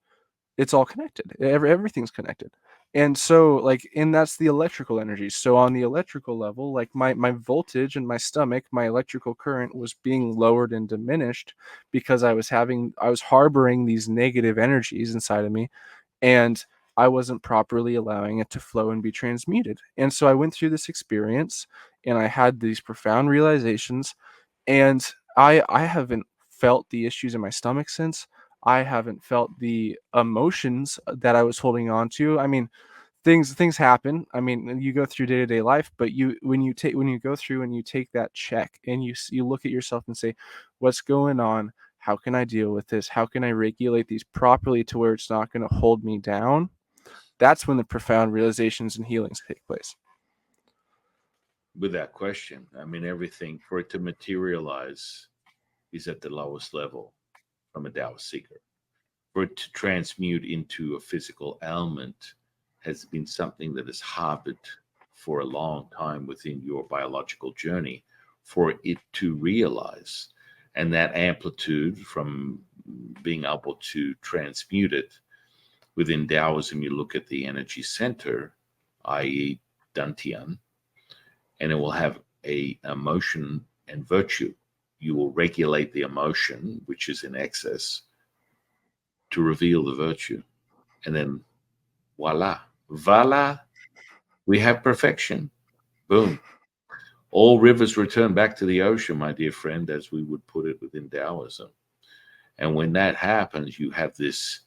it's all connected. Everything's connected. And so like and that's the electrical energy. So on the electrical level, like my voltage in my stomach, my electrical current was being lowered and diminished because I was harboring these negative energies inside of me, and I wasn't properly allowing it to flow and be transmuted. And so I went through this experience and I had these profound realizations, and I haven't felt the issues in my stomach since. I haven't felt the emotions that I was holding on to. I mean, things happen. I mean, you go through day-to-day life, but when you go through and you take that check and you look at yourself and say, what's going on? How can I deal with this? How can I regulate these properly to where it's not going to hold me down? That's when the profound realizations and healings take place. Without question. I mean, everything for it to materialize is at the lowest level from a Taoist seeker. For it to transmute into a physical element has been something that has harbored for a long time within your biological journey for it to realize. And that amplitude from being able to transmute it within Taoism, you look at the energy center, i.e., Dantian, and it will have a emotion and virtue. You will regulate the emotion, which is in excess, to reveal the virtue. And then voila, we have perfection. Boom. All rivers return back to the ocean, my dear friend, as we would put it within Taoism. And when that happens, you have this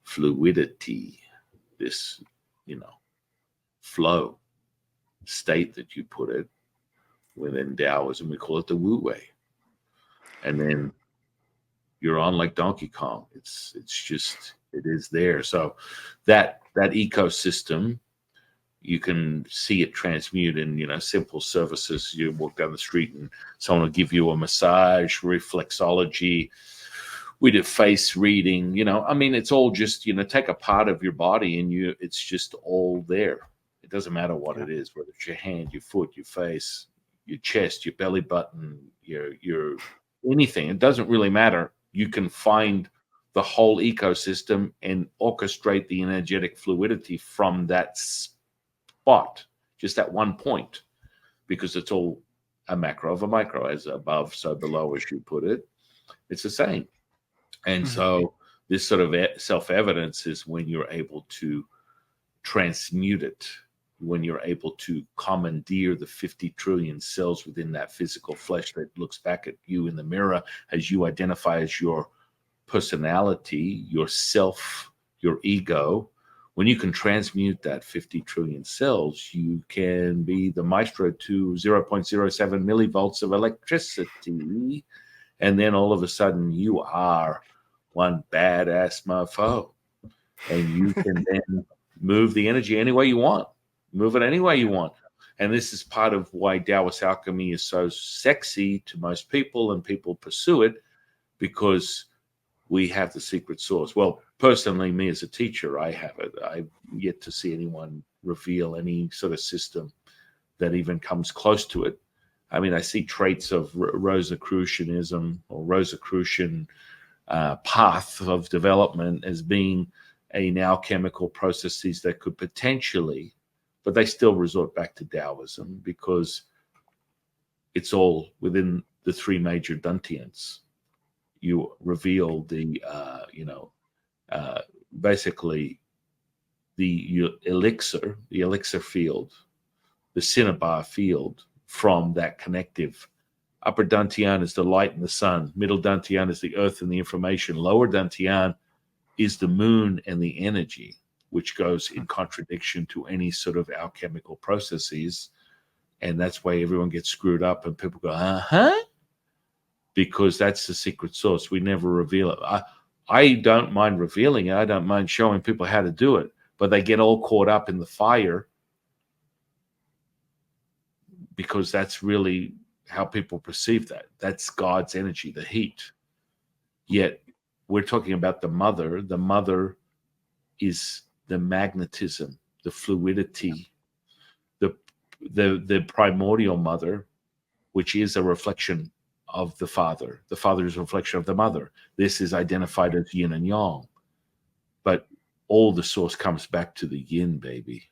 fluidity, this, flow. state that you put it. Within Taoism, we call it the Wu Wei. And then you're on like Donkey Kong. It's just it is there. So that ecosystem, you can see it transmute in simple services. You walk down the street and someone will give you a massage, reflexology. We did face reading. I mean, it's all just take a part of your body and it's just all there. It doesn't matter what Yeah. it is, whether it's your hand, your foot, your face, your chest, your belly button, your anything. It doesn't really matter. You can find the whole ecosystem and orchestrate the energetic fluidity from that spot, just at one point, because it's all a macro of a micro, as above, so below, as you put it. It's the same. And Mhm. so this sort of self-evidence is when you're able to transmute it, when you're able to commandeer the 50 trillion cells within that physical flesh that looks back at you in the mirror as you identify as your personality, your self, your ego. When you can transmute that 50 trillion cells, you can be the maestro to 0.07 millivolts of electricity. And then all of a sudden, you are one badass mofo. And you can then move the energy any way you want, move it any way you want. And this is part of why Taoist alchemy is so sexy to most people and people pursue it, because we have the secret source. Well, personally, me as a teacher, I have it. I've yet to see anyone reveal any sort of system that even comes close to it. I mean, I see traits of Rosicrucianism or Rosicrucian path of development as being alchemical processes that could potentially, but they still resort back to Taoism because it's all within the three major Dantians. You reveal the, basically the elixir field, the cinnabar field from that connective. Upper Dantian is the light and the sun. Middle Dantian is the earth and the information. Lower Dantian is the moon and the energy, which goes in contradiction to any sort of alchemical processes. And that's why everyone gets screwed up and people go, uh-huh, because that's the secret source. We never reveal it. I don't mind revealing it. I don't mind showing people how to do it, but they get all caught up in the fire because that's really how people perceive that. That's God's energy, the heat. Yet we're talking about the mother. The mother is the magnetism, the fluidity, the the primordial mother, which is a reflection of the father. The father is a reflection of the mother. This is identified as yin and yang, but all the source comes back to the yin, baby.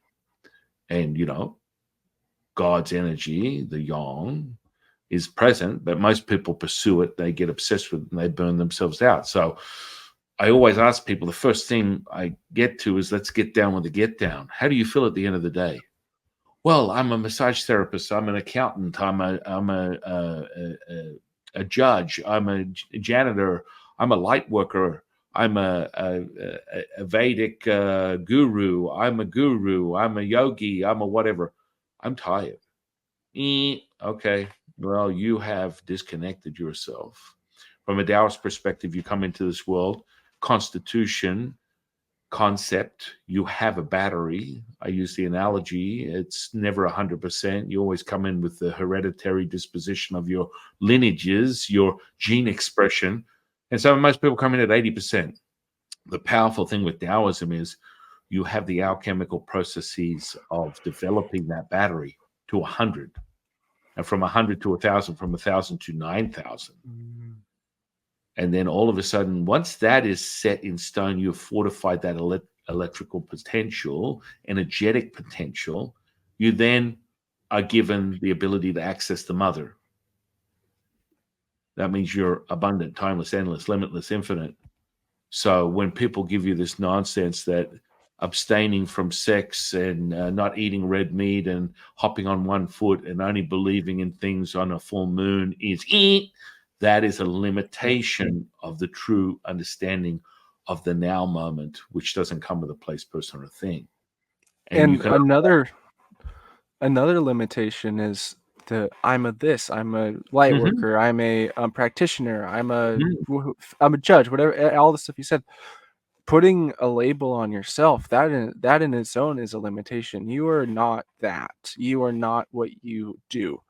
And God's energy, the yang, is present, but most people pursue it. They get obsessed with it and they burn themselves out. So I always ask people, the first thing I get to is, let's get down with the get down. How do you feel at the end of the day? Well, I'm a massage therapist. I'm an accountant. I'm a judge. I'm a janitor. I'm a light worker. I'm a Vedic guru. I'm a guru. I'm a yogi. I'm a whatever. I'm tired. Okay. Well, you have disconnected yourself. From a Taoist perspective, you come into this world, constitution, concept, you have a battery. I use the analogy, it's never 100%. You always come in with the hereditary disposition of your lineages, your gene expression. And so most people come in at 80%. The powerful thing with Taoism is you have the alchemical processes of developing that battery to 100, and from 100 to 1,000, from 1,000 to 9,000. Mm. And then all of a sudden, once that is set in stone, you've fortified that electrical potential, energetic potential. You then are given the ability to access the mother. That means you're abundant, timeless, endless, limitless, infinite. So when people give you this nonsense that abstaining from sex and not eating red meat and hopping on one foot and only believing in things on a full moon is that is a limitation of the true understanding of the now moment, which doesn't come with a place, person, or thing. And you And can, Another limitation is the I'm a this, I'm a light Hmm. worker, I'm a practitioner, I'm a judge, whatever, all the stuff you said. Putting a label on yourself, that in its own is a limitation. You are not that. You are not what you do.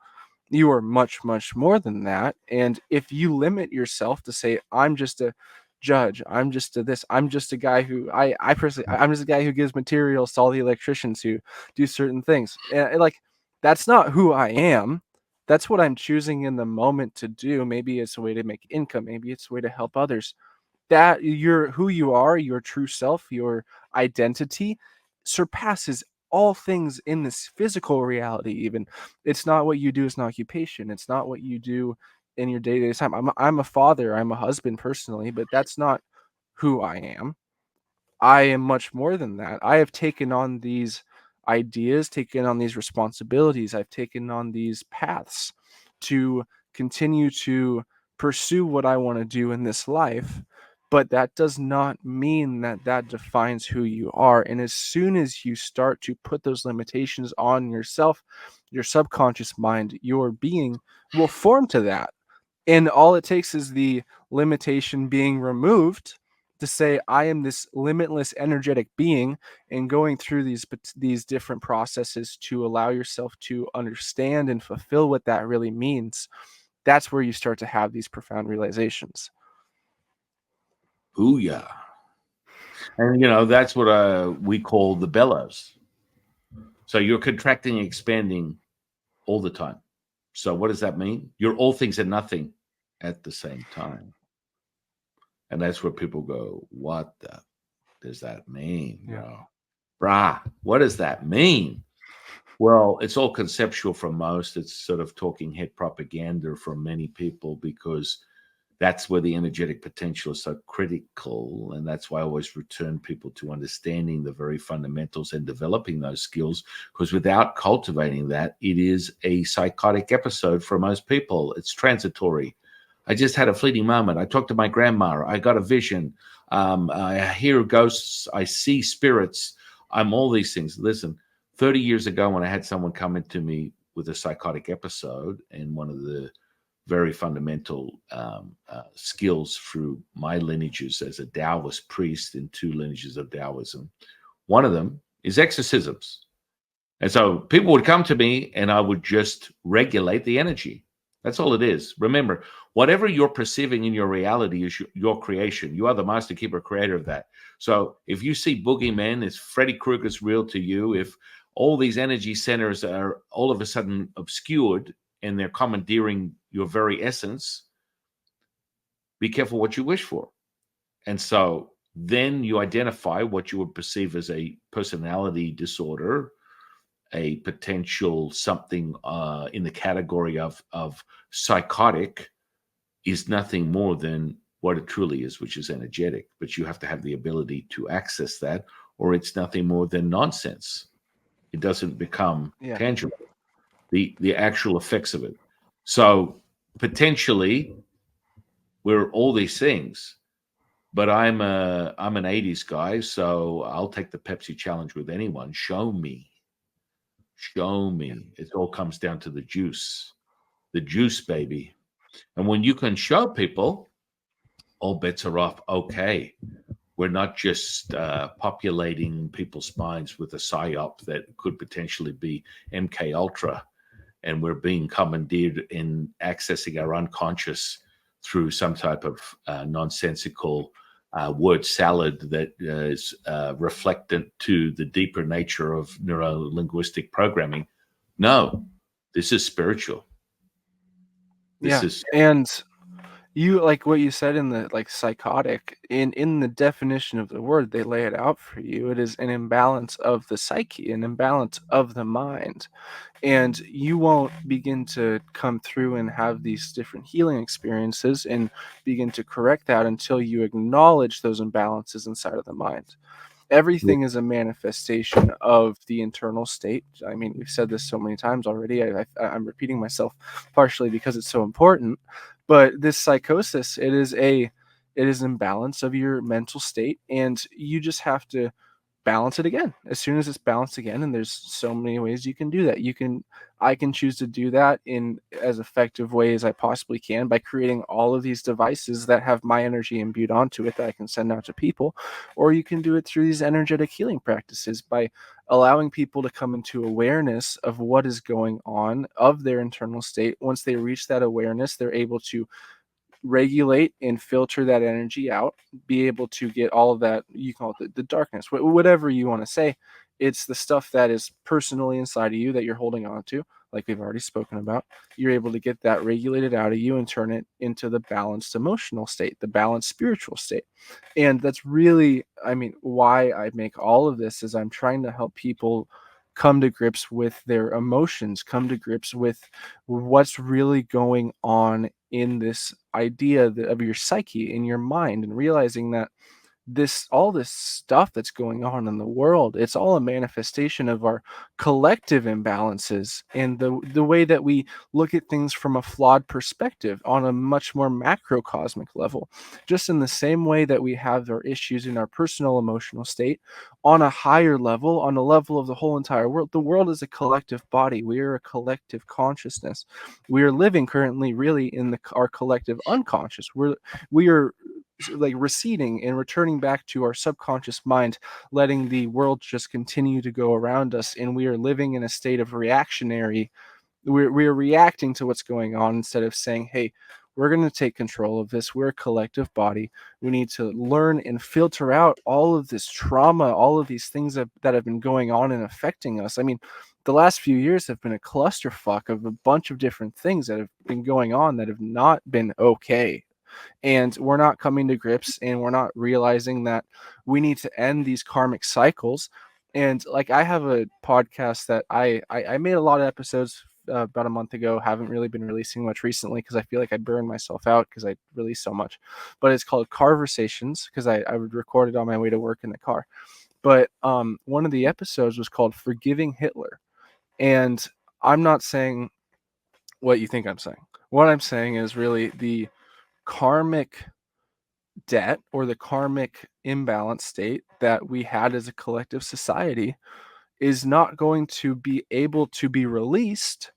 You are much, much more than that. And if you limit yourself to say, I'm just a judge, I'm just a this, I'm just a guy who I personally I'm just a guy who gives materials to all the electricians who do certain things. And like that's not who I am. That's what I'm choosing in the moment to do. Maybe it's a way to make income, maybe it's a way to help others. That your who you are, your true self, your identity surpasses all things in this physical reality even. It's not what you do as an occupation. It's not what you do in your day-to-day time. I'm a father, I'm a husband personally, but that's not who I am. I am much more than that. I have taken on these ideas, taken on these responsibilities. I've taken on these paths to continue to pursue what I want to do in this life. But that does not mean that that defines who you are. And as soon as you start to put those limitations on yourself, your subconscious mind, your being will form to that. And all it takes is the limitation being removed to say, I am this limitless energetic being, and going through these different processes to allow yourself to understand and fulfill what that really means. That's where you start to have these profound realizations. Booyah. And that's what we call the bellows. So you're contracting and expanding all the time. So what does that mean? You're all things and nothing at the same time. And that's where people go, what the does that mean, Yeah. bro? Brah, what does that mean? Well, it's all conceptual for most. It's sort of talking head propaganda for many people because that's where the energetic potential is so critical. And that's why I always return people to understanding the very fundamentals and developing those skills. Because without cultivating that, it is a psychotic episode for most people. It's transitory. I just had a fleeting moment. I talked to my grandma. I got a vision. I hear ghosts. I see spirits. I'm all these things. Listen, 30 years ago, when I had someone come into me with a psychotic episode, and one of the very fundamental skills through my lineages as a Taoist priest in two lineages of Taoism. One of them is exorcisms. And so people would come to me and I would just regulate the energy. That's all it is. Remember, whatever you're perceiving in your reality is your creation. You are the master keeper creator of that. So if you see boogeymen, if Freddy Krueger's real to you, if all these energy centers are all of a sudden obscured and they're commandeering your very essence, be careful what you wish for. And so then you identify what you would perceive as a personality disorder, a potential something in the category of psychotic is nothing more than what it truly is, which is energetic. But you have to have the ability to access that, or it's nothing more than nonsense. It doesn't become Yeah. tangible. The actual effects of it. So potentially we're all these things. But I'm an 80s guy, so I'll take the Pepsi challenge with anyone. Show me. Show Yeah. me. It all comes down to the juice, baby. And when you can show people, all bets are off. Okay, we're not just populating people's minds with a psyop that could potentially be MK Ultra, and we're being commandeered in accessing our unconscious through some type of nonsensical word salad that is reflectant to the deeper nature of neuro linguistic programming. No, this is spiritual. This Yeah. is And you like what you said in the like psychotic in the definition of the word, they lay it out for you. It is an imbalance of the psyche, an imbalance of the mind. And you won't begin to come through and have these different healing experiences and begin to correct that until you acknowledge those imbalances inside of the mind. Everything is a manifestation of the internal state. I mean, we've said this so many times already. I'm repeating myself partially because it's so important. But this psychosis, it is imbalance of your mental state, and you just have to balance it again as soon as it's balanced again. And there's so many ways you can do that. I can choose to do that in as effective way as I possibly can by creating all of these devices that have my energy imbued onto it that I can send out to people. Or you can do it through these energetic healing practices by allowing people to come into awareness of what is going on of their internal state. Once they reach that awareness, they're able to regulate and filter that energy out, be able to get all of that, you call it the darkness, whatever you want to say. It's the stuff that is personally inside of you that you're holding on to, like we've already spoken about. You're able to get that regulated out of you and turn it into the balanced emotional state, the balanced spiritual state. And that's really, I mean, why I make all of this is I'm trying to help people come to grips with their emotions, come to grips with what's really going on in this idea of your psyche, in your mind, and realizing that all this stuff that's going on in the world, it's all a manifestation of our collective imbalances and the way that we look at things from a flawed perspective on a much more macrocosmic level. Just in the same way that we have our issues in our personal emotional state, on a higher level, on a level of the whole entire world, the world is a collective body. We are a collective consciousness. We are living currently really in our collective unconscious. We are like receding and returning back to our subconscious mind, letting the world just continue to go around us, and we are living in a state of reactionary. We're reacting to what's going on instead of saying, hey, we're going to take control of this. We're a collective body. We need to learn and filter out all of this trauma, all of these things that have been going on and affecting us. I mean, the last few years have been a clusterfuck of a bunch of different things that have been going on that have not been okay, and we're not coming to grips, and we're not realizing that we need to end these karmic cycles. And like, I have a podcast that I made a lot of episodes about a month ago, haven't really been releasing much recently because I feel like I burned myself out because I release so much, but it's called Conversations because I would record it on my way to work in the car. But one of the episodes was called Forgiving Hitler. And I'm not saying what you think I'm saying. What I'm saying is really the karmic debt or the karmic imbalance state that we had as a collective society is not going to be able to be released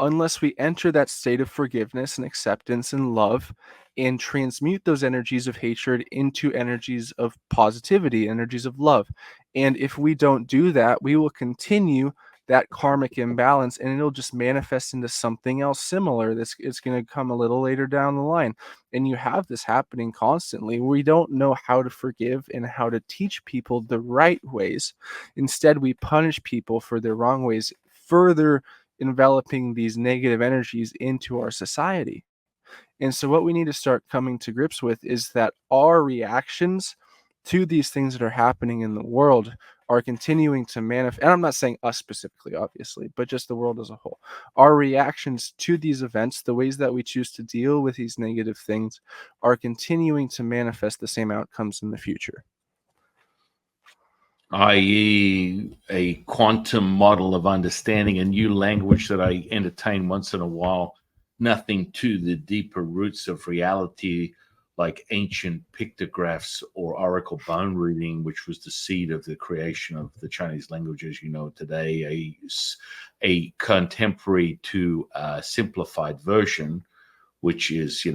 unless we enter that state of forgiveness and acceptance and love and transmute those energies of hatred into energies of positivity, energies of love. And if we don't do that, we will continue that karmic imbalance, and it'll just manifest into something else similar that's it's going to come a little later down the line. And you have this happening constantly. We don't know how to forgive and how to teach people the right ways. Instead, we punish people for their wrong ways, further enveloping these negative energies into our society. And so, what we need to start coming to grips with is that our reactions to these things that are happening in the world are continuing to manifest. And I'm not saying us specifically, obviously, but just the world as a whole. Our reactions to these events, the ways that we choose to deal with these negative things, are continuing to manifest the same outcomes in the future. I.e., a quantum model of understanding, a new language that I entertain once in a while, nothing to the deeper roots of reality, like ancient pictographs or oracle bone reading, which was the seed of the creation of the Chinese language as you know today, a contemporary to simplified version, which is,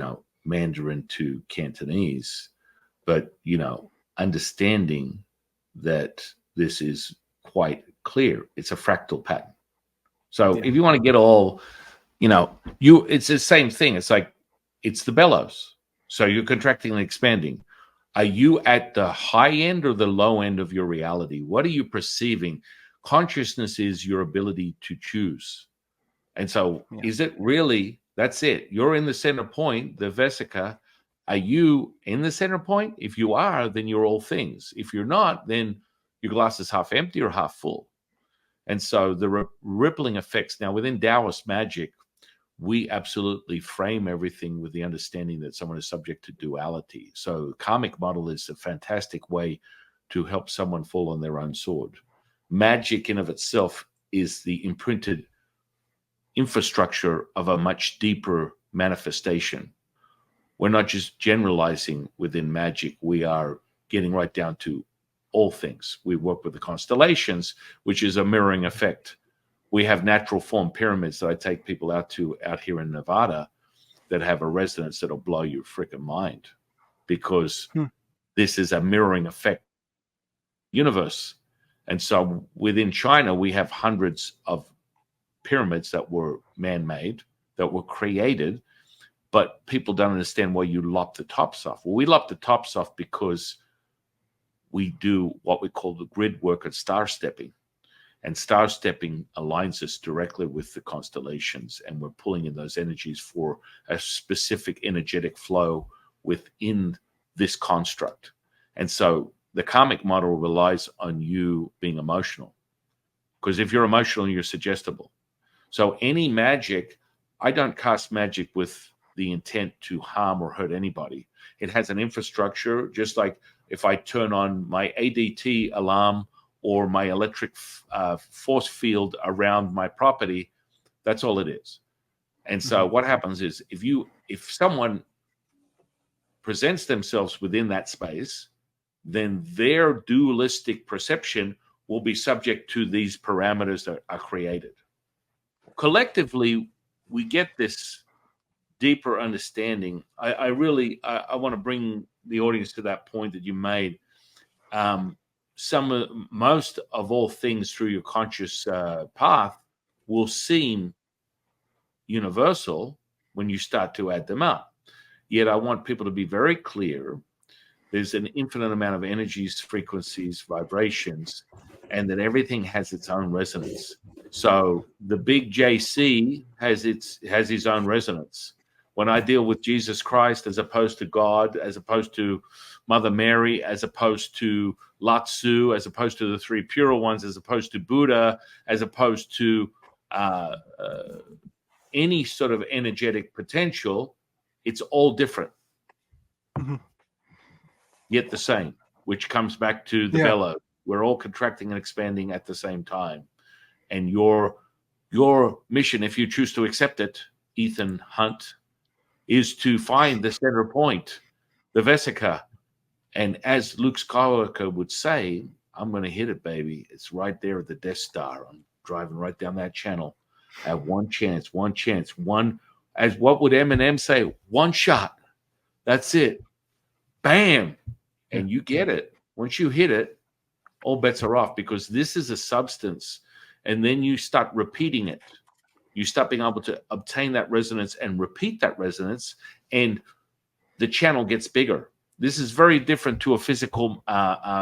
Mandarin to Cantonese. But, understanding that this is quite clear. It's a fractal pattern. So Yeah. if you want to get all, it's the same thing. It's like, it's the bellows. So you're contracting and expanding. Are you at the high end or the low end of your reality? What are you perceiving? Consciousness is your ability to choose. And so Yeah. is it really, that's it. You're in the center point, the vesica. Are you in the center point? If you are, then you're all things. If you're not, then your glass is half empty or half full. And so the rippling effects. Now, within Taoist magic, we absolutely frame everything with the understanding that someone is subject to duality. So karmic model is a fantastic way to help someone fall on their own sword. Magic in of itself is the imprinted infrastructure of a much deeper manifestation. We're not just generalizing within magic. We are getting right down to all things. We work with the constellations, which is a mirroring effect. We have natural form pyramids that I take people out here in Nevada that have a resonance that'll blow your freaking mind, because Hmm. this is a mirroring effect universe. And so within China, we have hundreds of pyramids that were man-made, that were created, but people don't understand why you lop the tops off. Well, we lop the tops off because we do what we call the grid work at star stepping. And star stepping aligns us directly with the constellations, and we're pulling in those energies for a specific energetic flow within this construct. And so the karmic model relies on you being emotional, because if you're emotional, you're suggestible. So any magic, I don't cast magic with the intent to harm or hurt anybody. It has an infrastructure, just like if I turn on my ADT alarm or my electric force field around my property, that's all it is. And so what happens is, if someone presents themselves within that space, then their dualistic perception will be subject to these parameters that are created. Collectively, we get this deeper understanding. I want to bring the audience to that point that you made. Most of all things through your conscious path will seem universal when you start to add them up. Yet I want people to be very clear. There's an infinite amount of energies, frequencies, vibrations, and that everything has its own resonance. So the big JC has his own resonance. When I deal with Jesus Christ as opposed to God, as opposed to Mother Mary, as opposed to Lao-Tzu, as opposed to the three pure ones, as opposed to Buddha, as opposed to any sort of energetic potential, it's all different, yet the same, which comes back to the bellow. We're all contracting and expanding at the same time. And your mission, if you choose to accept it, Ethan Hunt, is to find the center point, the Vesica. And as Luke Skywalker would say, I'm going to hit it, baby. It's right there at the Death Star. I'm driving right down that channel. I have one chance, as what would Eminem say? One shot. That's it. Bam. And you get it. Once you hit it, all bets are off, because this is a substance. And then you start repeating it. You start being able to obtain that resonance and repeat that resonance, and the channel gets bigger. This is very different to a physical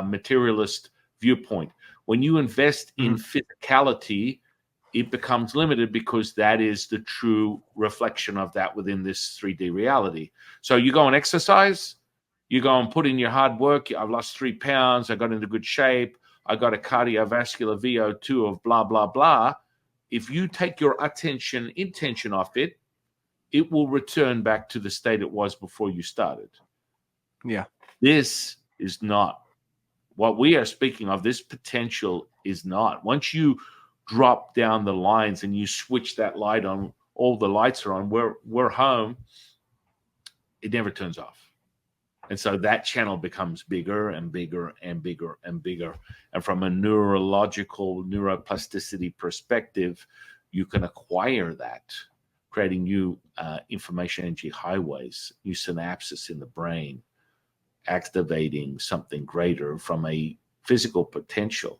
materialist viewpoint. When you invest in physicality, it becomes limited, because that is the true reflection of that within this 3D reality. So you go and exercise, you go and put in your hard work. I've lost 3 pounds. I got into good shape. I got a cardiovascular VO2 of blah, blah, blah. If you take your intention off it, it will return back to the state it was before you started. Yeah. This is not what we are speaking of. This potential is not. Once you drop down the lines and you switch that light on, all the lights are on, we're home, it never turns off. And so that channel becomes bigger and bigger and bigger and bigger. And from a neurological, neuroplasticity perspective, you can acquire that, creating new information energy highways, new synapses in the brain, activating something greater from a physical potential.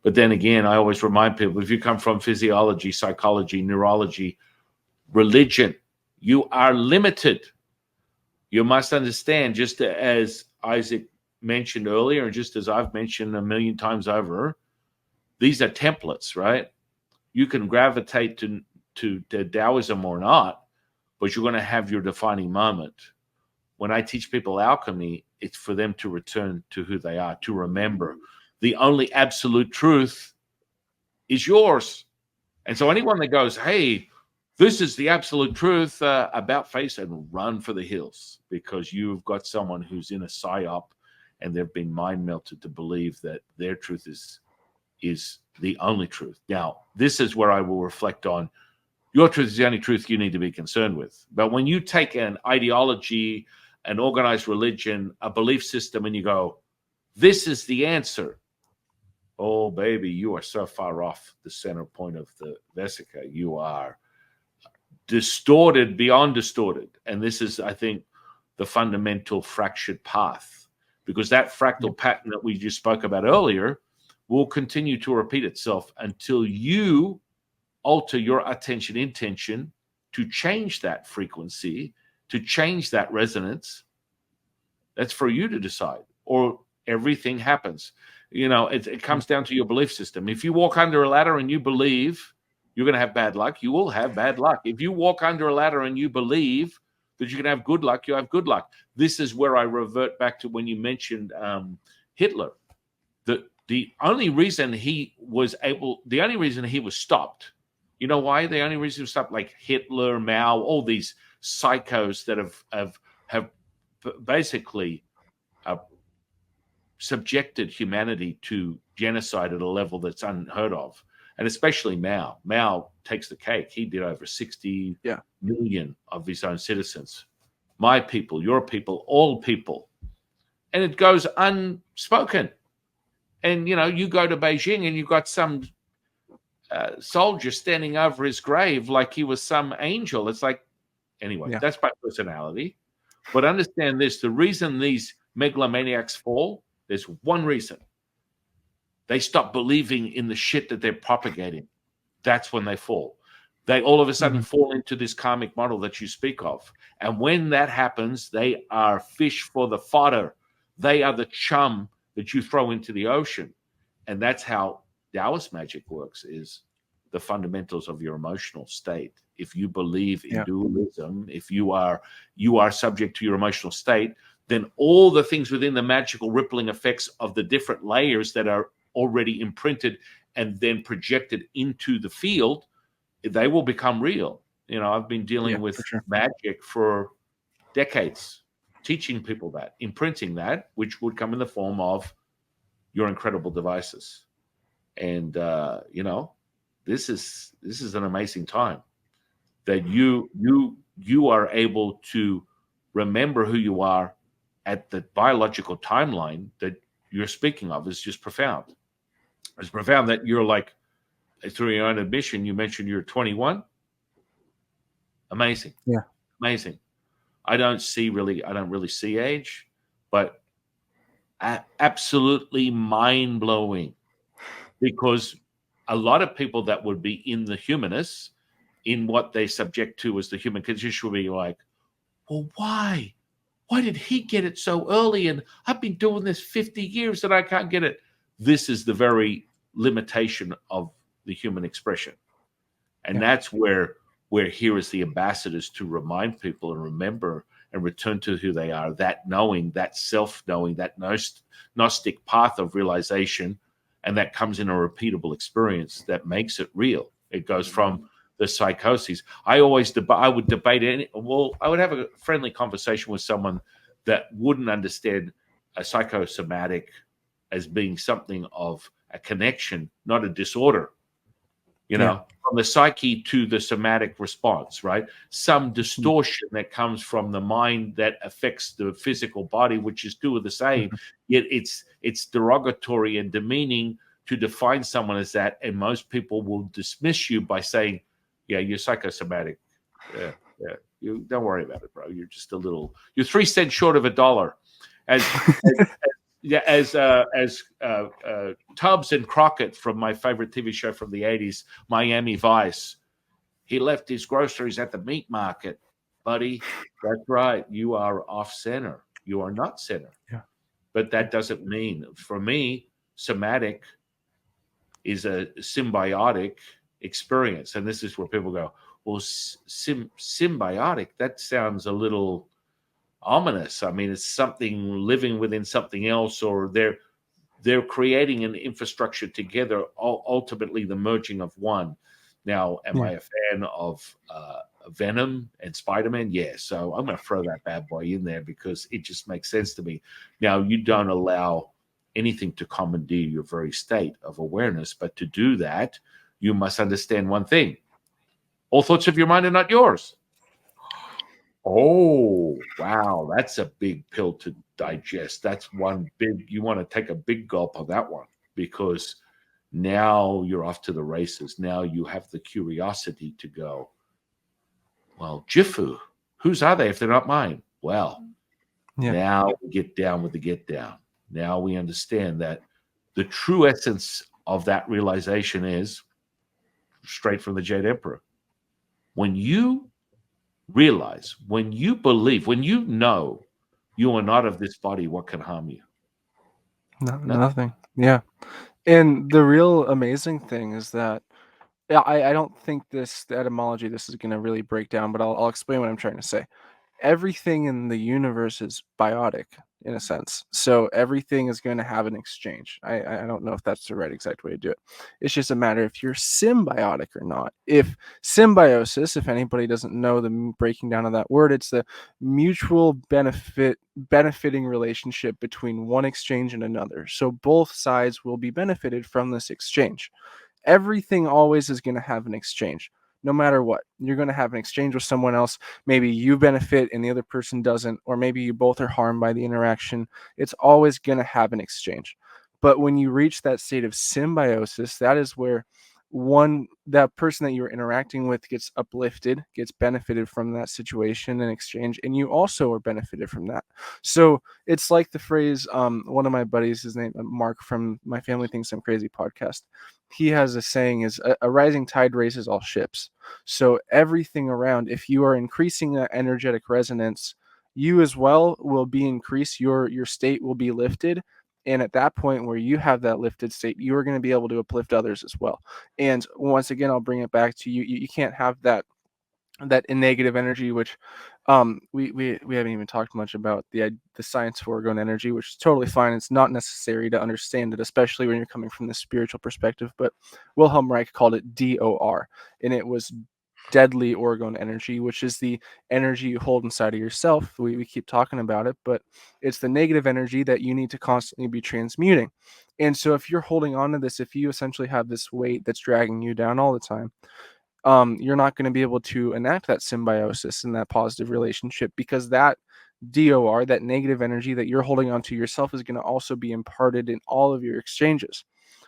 But then again, I always remind people, if you come from physiology, psychology, neurology, religion, you are limited. You must understand, just as Isaac mentioned earlier, and just as I've mentioned a million times over, these are templates, right? You can gravitate to Taoism or not, but you're going to have your defining moment. When I teach people alchemy, it's for them to return to who they are, to remember the only absolute truth is yours. And so anyone that goes, hey, this is the absolute truth, about face and run for the hills, because you've got someone who's in a psyop and they've been mind melted to believe that their truth is the only truth. Now, this is where I will reflect on, your truth is the only truth you need to be concerned with. But when you take an ideology, an organized religion, a belief system, and you go, This is the answer. Oh, baby, you are so far off the center point of the vesica. You are distorted beyond distorted. And this is, I think, the fundamental fractured path, because that Yeah. fractal pattern that we just spoke about earlier will continue to repeat itself until you alter your attention intention to change that frequency, to change that resonance. That's for you to decide, or everything happens. It Yeah. comes down to your belief system. If you walk under a ladder and you believe you're going to have bad luck, you will have bad luck. If you walk under a ladder and you believe that you're going to have good luck, you have good luck. This is where I revert back to when you mentioned Hitler. The only reason he was stopped. You know why? The only reason he was stopped, like Hitler, Mao, all these psychos that have basically uh, subjected humanity to genocide at a level that's unheard of, and especially Mao. Mao takes the cake. He did over 60 Yeah. million of his own citizens. My people, your people, all people. And it goes unspoken. And, you go to Beijing and you've got some soldier standing over his grave like he was some angel. It's like, anyway, Yeah. that's my personality. But understand this, the reason these megalomaniacs fall, there's one reason. They stop believing in the shit that they're propagating. That's when they fall. They all of a sudden Mhm. fall into this karmic model that you speak of. And when that happens, they are fish for the fodder. They are the chum that you throw into the ocean. And that's how Taoist magic works, is the fundamentals of your emotional state. If you believe in Yeah. dualism, if you are subject to your emotional state, then all the things within the magical rippling effects of the different layers that are already imprinted and then projected into the field, they will become real. I've been Yeah, dealing with for sure. magic for decades, teaching people that, imprinting that, which would come in the form of your incredible devices. And this is an amazing time that you are able to remember who you are at the biological timeline that you're speaking of. Is just profound. It's profound that you're like, through your own admission, you mentioned you're 21. Amazing. Yeah. Amazing. I don't really see age, but absolutely mind blowing, because a lot of people that would be in the humanists, in what they subject to as the human condition, would be like, well, why? Why did he get it so early? And I've been doing this 50 years and I can't get it. This is the very limitation of the human expression. And Yeah. that's where we're here as the ambassadors, to remind people and remember and return to who they are, that knowing, that self-knowing, that Gnostic path of realization. And that comes in a repeatable experience that makes it real. It goes from the psychoses. I would debate I would have a friendly conversation with someone that wouldn't understand a psychosomatic as being something of a connection, not a disorder. Yeah. From the psyche to the somatic response, right? Some distortion that comes from the mind that affects the physical body, which is two of the same. Mhm. Yet it's derogatory and demeaning to define someone as that, and most people will dismiss you by saying, "Yeah, you're psychosomatic. Yeah, yeah. You don't worry about it, bro. You're 3 cents short of a dollar." As Tubbs and Crockett from my favorite TV show from the 80s, Miami Vice. He left his groceries at the meat market, buddy. That's right. You are off center. You are not center. Yeah. But Yeah. that doesn't mean, for me, somatic is a symbiotic experience. And this is where people go, well, symbiotic, that sounds a little ominous. I mean, it's something living within something else, or they're creating an infrastructure together, ultimately the merging of one. Now, am Yeah. I a fan of Venom and Spider-Man? Yeah, so I'm going to throw that bad boy in there because it just makes sense to me. Now, you don't allow anything to commandeer your very state of awareness, but to do that, you must understand one thing. All thoughts of your mind are not yours. Oh, wow, that's a big pill to digest. That's one big, you want to take a big gulp on that one, because now you're off to the races. Now you have the curiosity to go, well, Jifu, whose are they if they're not mine? Well, Yeah. now we get down with the get down. Now we understand that the true essence of that realization is straight from the Jade Emperor. When you realize, when you believe, when you know you are not of this body, what can harm you? No, Nothing. nothing. Yeah. And the real amazing thing is that, yeah, I don't think the etymology this is going to really break down, but I'll explain what I'm trying to say. Everything in the universe is biotic in a sense. So everything is going to have an exchange. I don't know if that's the right exact way to do it. It's just a matter if you're symbiotic or not. If symbiosis, if anybody doesn't know the breaking down of that word, it's the mutual benefiting relationship between one exchange and another. So both sides will be benefited from this exchange. Everything always is going to have an exchange. No matter what, you're going to have an exchange with someone else. Maybe you benefit and the other person doesn't, or maybe you both are harmed by the interaction. It's always going to have an exchange. But when you reach that state of symbiosis, that is where that person that you're interacting with gets uplifted, gets benefited from that situation and exchange, and you also are benefited from that. So it's like the phrase, one of my buddies, his name Mark from My Family Thinks I'm Crazy podcast, he has a saying is a rising tide raises all ships. So everything around, if you are increasing that energetic resonance, you as well will be increased. Your state will be lifted, and at that point where you have that lifted state, you are going to be able to uplift others as well. And once again, I'll bring it back to you. You can't have that in negative energy, which we haven't even talked much about the science of orgone energy, which is totally fine. It's not necessary to understand it, especially when you're coming from the spiritual perspective. But Wilhelm Reich called it DOR, and it was deadly orgone energy, which is the energy you hold inside of yourself. We keep talking about it, but it's the negative energy that you need to constantly be transmuting. And so if you're holding on to this, if you essentially have this weight that's dragging you down all the time, you're not going to be able to enact that symbiosis and that positive relationship, because that DOR, that negative energy that you're holding onto yourself, is going to also be imparted in all of your exchanges,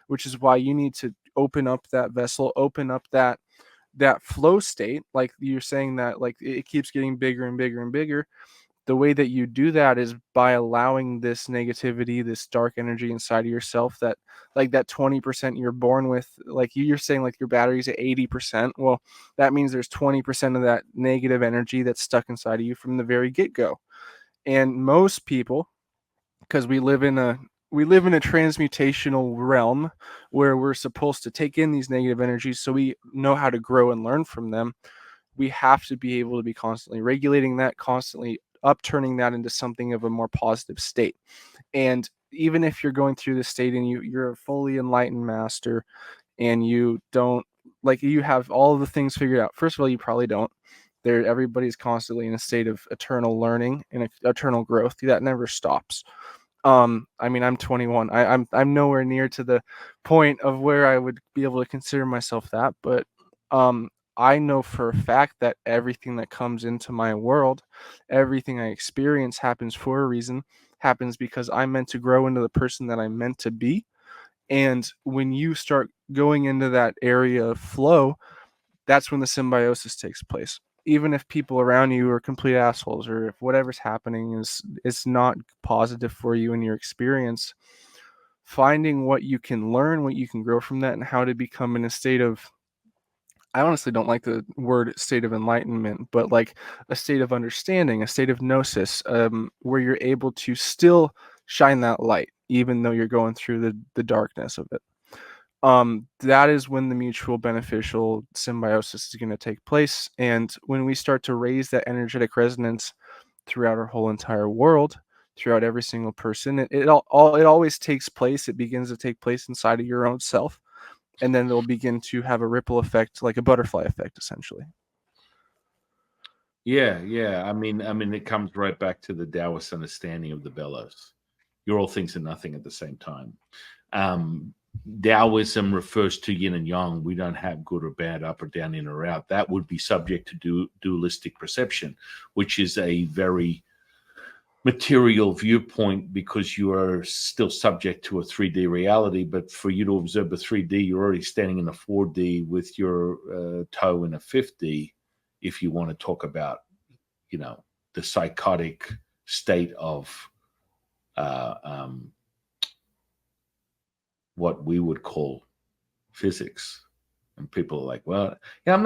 which is why you need to open up that vessel, open up that flow state. Like you're saying, that like it keeps getting bigger and bigger and bigger. The way that you do that is by allowing this negativity, this dark energy inside of yourself, that like that 20% you're born with, like you're saying, like your battery's at 80%. Well, that means there's 20% of that negative energy that's stuck inside of you from the very get-go. And most people, because we live in a transmutational realm where we're supposed to take in these negative energies so we know how to grow and learn from them, we have to be able to be constantly regulating that, constantly upturning that into something of a more positive state. And even if you're going through this state and you're a fully enlightened master, and you don't, like, you have all of the things figured out. First of all, you probably don't. Everybody's constantly in a state of eternal learning and eternal growth that never stops. I mean, I'm 21. I'm nowhere near to the point of where I would be able to consider myself that, but I know for a fact that everything that comes into my world, everything I experience, happens for a reason, happens because I'm meant to grow into the person that I'm meant to be. And when you start going into that area of flow, that's when the symbiosis takes place. Even if people around you are complete assholes, or if whatever's happening is not positive for you in your experience, finding what you can learn, what you can grow from that, and how to become in a state of, I honestly don't like the word state of enlightenment, but like a state of understanding, a state of gnosis, where you're able to still shine that light, even though you're going through the darkness of it. That is when the mutual beneficial symbiosis is going to take place. And when we start to raise that energetic resonance throughout our whole entire world, throughout every single person, it always takes place. It begins to take place inside of your own self, and then it'll begin to have a ripple effect, like a butterfly effect, essentially. Yeah, yeah. I mean, it comes right back to the Taoist understanding of the bellows. You're all things and nothing at the same time. Um, Taoism refers to yin and yang. We don't have good or bad, up or down, in or out. That would be subject to dualistic perception, which is a very material viewpoint because you are still subject to a 3D reality. But for you to observe a 3D, you're already standing in a 4D with your toe in a 5D. If you want to talk about, the psychotic state of uh, um, what we would call physics. And people are like, well, yeah, I'm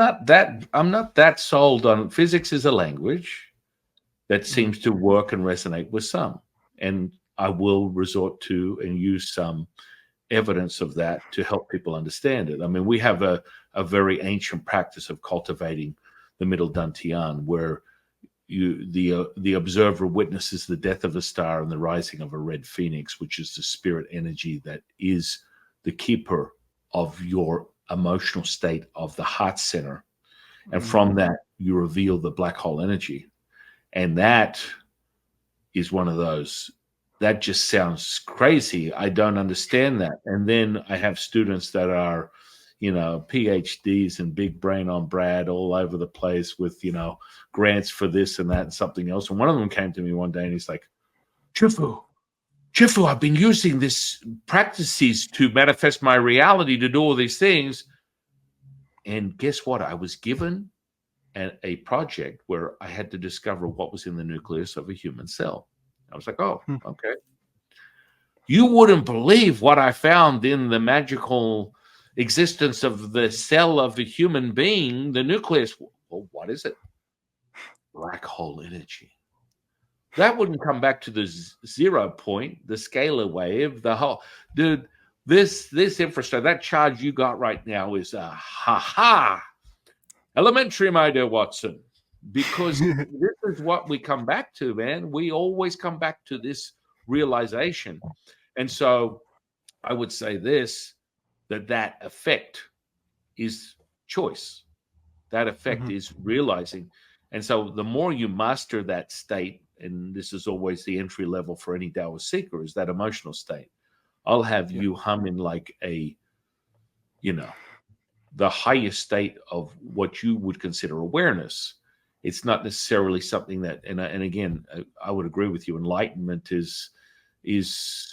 not that sold on physics as a language that Mhm. seems to work and resonate with some. And I will resort to and use some evidence of that to help people understand it. I mean, we have a very ancient practice of cultivating the middle dantian, where the observer witnesses the death of a star and the rising of a red phoenix, which is the spirit energy that is the keeper of your emotional state of the heart center. And Mhm. from that, you reveal the black hole energy. And that is one of those that just sounds crazy. I don't understand that. And then I have students that are, PhDs and big brain on Brad all over the place with, grants for this and that and something else. And one of them came to me one day and he's like, Chifu, Chifu, I've been using this practices to manifest my reality, to do all these things. And guess what? I was given a project where I had to discover what was in the nucleus of a human cell. I was like, oh, Hmm. okay. You wouldn't believe what I found in the magical existence of the cell of the human being, the nucleus. Well, what is it? Black hole energy. That wouldn't come back to the 0 point, the scalar wave, the whole dude. This infrastructure, that charge you got right now is a ha elementary, my dear Watson, because this is what we come back to, man. We always come back to this realization. And so I would say this, that effect is choice. That effect Mhm. is realizing. And so the more you master that state, and this is always the entry level for any Taoist seeker, is that emotional state. I'll have Yeah. you humming like you know, the highest state of what you would consider awareness. It's not necessarily something that, and again, I would agree with you. Enlightenment is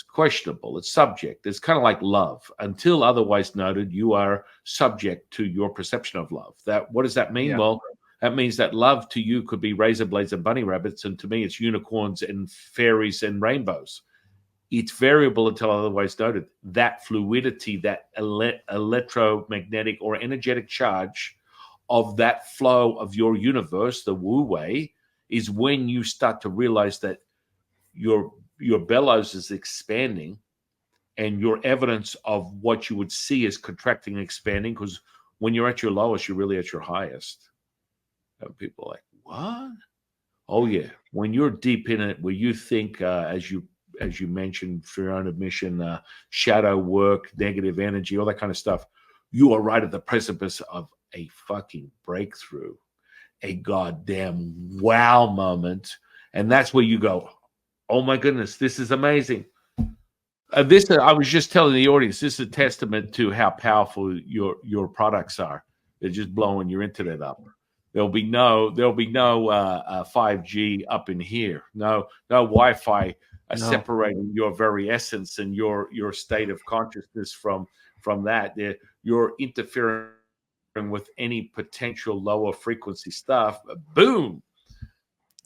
questionable. It's subject. It's kind of like love. Until otherwise noted, you are subject to your perception of love. That what does that mean? Yeah. Well, that means that love to you could be razor blades and bunny rabbits, and to me, it's unicorns and fairies and rainbows. It's variable until otherwise noted. That fluidity, that electromagnetic or energetic charge of that flow of your universe, the Wu Wei, is when you start to realize that your bellows is expanding, and your evidence of what you would see is contracting and expanding. Because when you're at your lowest, you're really at your highest. And people are like, what? Oh yeah, when you're deep in it, where you think, as you mentioned for your own admission, shadow work, negative energy, all that kind of stuff, you are right at the precipice of a fucking breakthrough, a goddamn wow moment, and that's where you go, oh my goodness, this is amazing. This I was just telling the audience. This is a testament to how powerful your products are. They're just blowing your internet up. There'll be no 5G up in here. No Wi-Fi No. separating your very essence and your state of consciousness from that. You're interfering with any potential lower frequency stuff. Boom,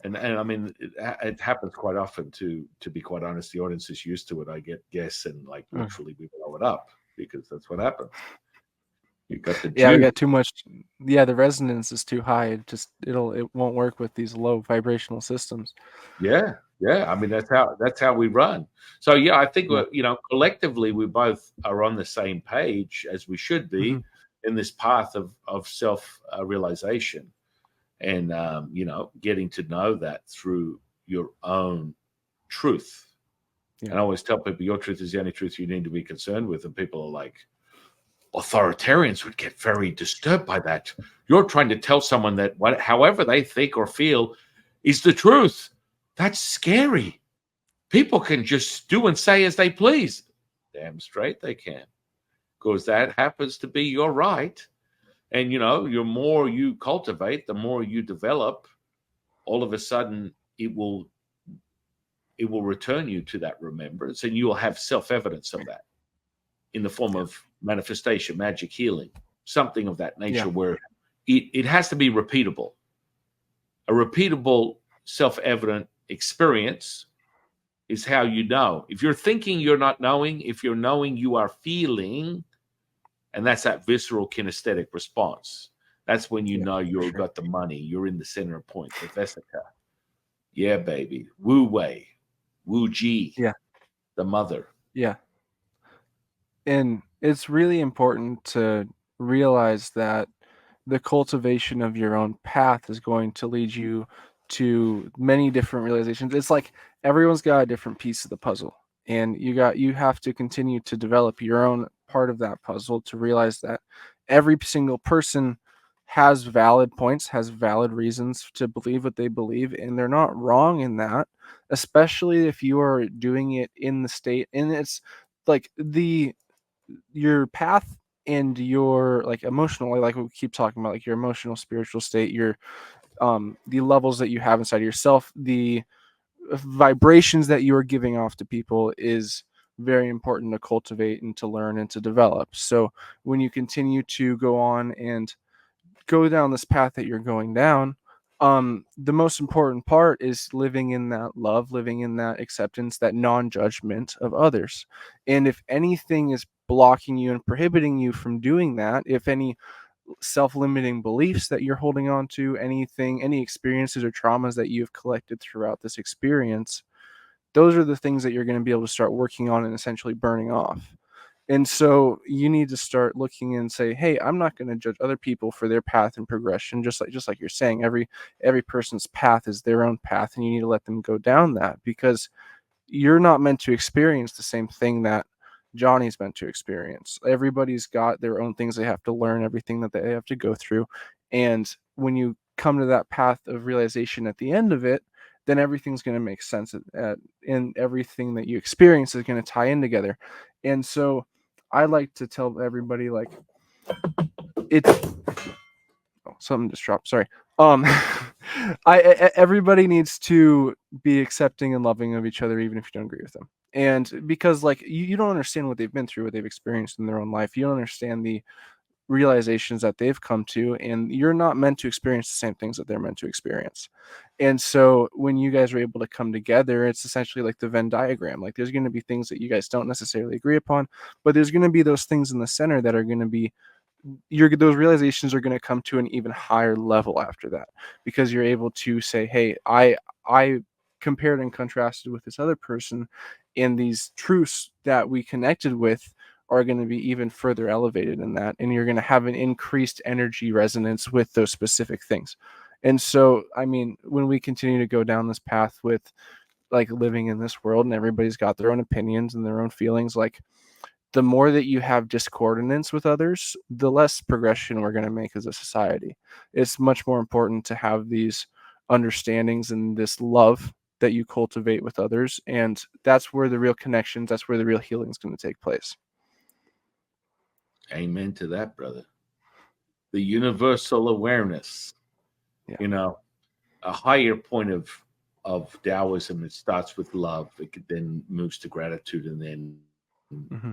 and I mean it happens quite often. To be quite honest, the audience is used to it. I guess, and like Uh, literally we blow it up because that's what happens. You got the yeah, we juice. got too much. Yeah, the resonance is too high. It won't work with these low vibrational systems. Yeah, yeah. I mean that's how we run. So yeah, I think Yeah. collectively we both are on the same page as we should Hmm. be in this path of self realization, and getting to know that through your own truth. Yeah. And I always tell people your truth is the only truth you need to be concerned with. And people are like, authoritarians would get very disturbed by that. You're trying to tell someone that however they think or feel is the truth. That's scary. People can just do and say as they please. Damn straight they can, because that happens to be your right. And the more you cultivate, the more you develop, all of a sudden it will it will return you to that remembrance, and you will have self-evidence of that in the form Yeah. of manifestation, magic, healing, something of that Yeah. nature, where it has to be repeatable. A repeatable self-evident experience is how you know. If you're thinking, you're not knowing. If you're knowing, you are feeling. And that's that visceral kinesthetic response. That's when you Yeah. know For you've sure. got the money. You're in the center point, the Vesica. Yeah, baby. Wu Wei, Wu Ji, Yeah. the mother. Yeah. And it's really important to realize that the cultivation of your own path is going to lead you to many different realizations. It's like everyone's got a different piece of the puzzle, and you have to continue to develop your own part of that puzzle to realize that every single person has valid points, has valid reasons to believe what they believe, and they're not wrong in that, especially if you are doing it in the state. And it's like the your path and your like emotional, like we keep talking about, like your emotional spiritual state, your the levels that you have inside of yourself, the vibrations that you are giving off to people is very important to cultivate and to learn and to develop. So when you continue to go on and go down this path that you're going down, the most important part is living in that love, living in that acceptance, that non-judgment of others. And if anything is blocking you and prohibiting you from doing that, if any self-limiting beliefs that you're holding on to, anything, any experiences or traumas that you've collected throughout this experience, those are the things that you're going to be able to start working on and essentially burning off. And so you need to start looking and say, hey, I'm not going to judge other people for their path and progression. Just like you're saying, every person's path is their own path, and you need to let them go down that, because you're not meant to experience the same thing that Johnny's meant to experience. Everybody's got their own things they have to learn, everything that they have to go through. And when you come to that path of realization at the end of it, then everything's going to make sense, and everything that you experience is going to tie in together. And so I like to tell everybody, like, it's oh, something just dropped. Sorry. Um, everybody needs to be accepting and loving of each other, even if you don't agree with them. And because, like, you don't understand what they've been through, what they've experienced in their own life. You don't understand the realizations that they've come to, and you're not meant to experience the same things that they're meant to experience. And so when you guys are able to come together, it's essentially like the Venn diagram. Like, there's going to be things that you guys don't necessarily agree upon, but there's going to be those things in the center that are going to be those realizations are going to come to an even higher level after that, because you're able to say, hey, I compared and contrasted with this other person, and these truths that we connected with are going to be even further elevated in that, and you're going to have an increased energy resonance with those specific things. And so, I mean, when we continue to go down this path with, like, living in this world, and everybody's got their own opinions and their own feelings, like, the more that you have discordance with others, the less progression we're going to make as a society. It's much more important to have these understandings and this love that you cultivate with others. And that's where the real connections, that's where the real healing is going to take place. Amen to that, brother. The universal awareness, Yeah. you know, a higher point of Taoism. It starts with love. It then moves to gratitude, and then Hmm.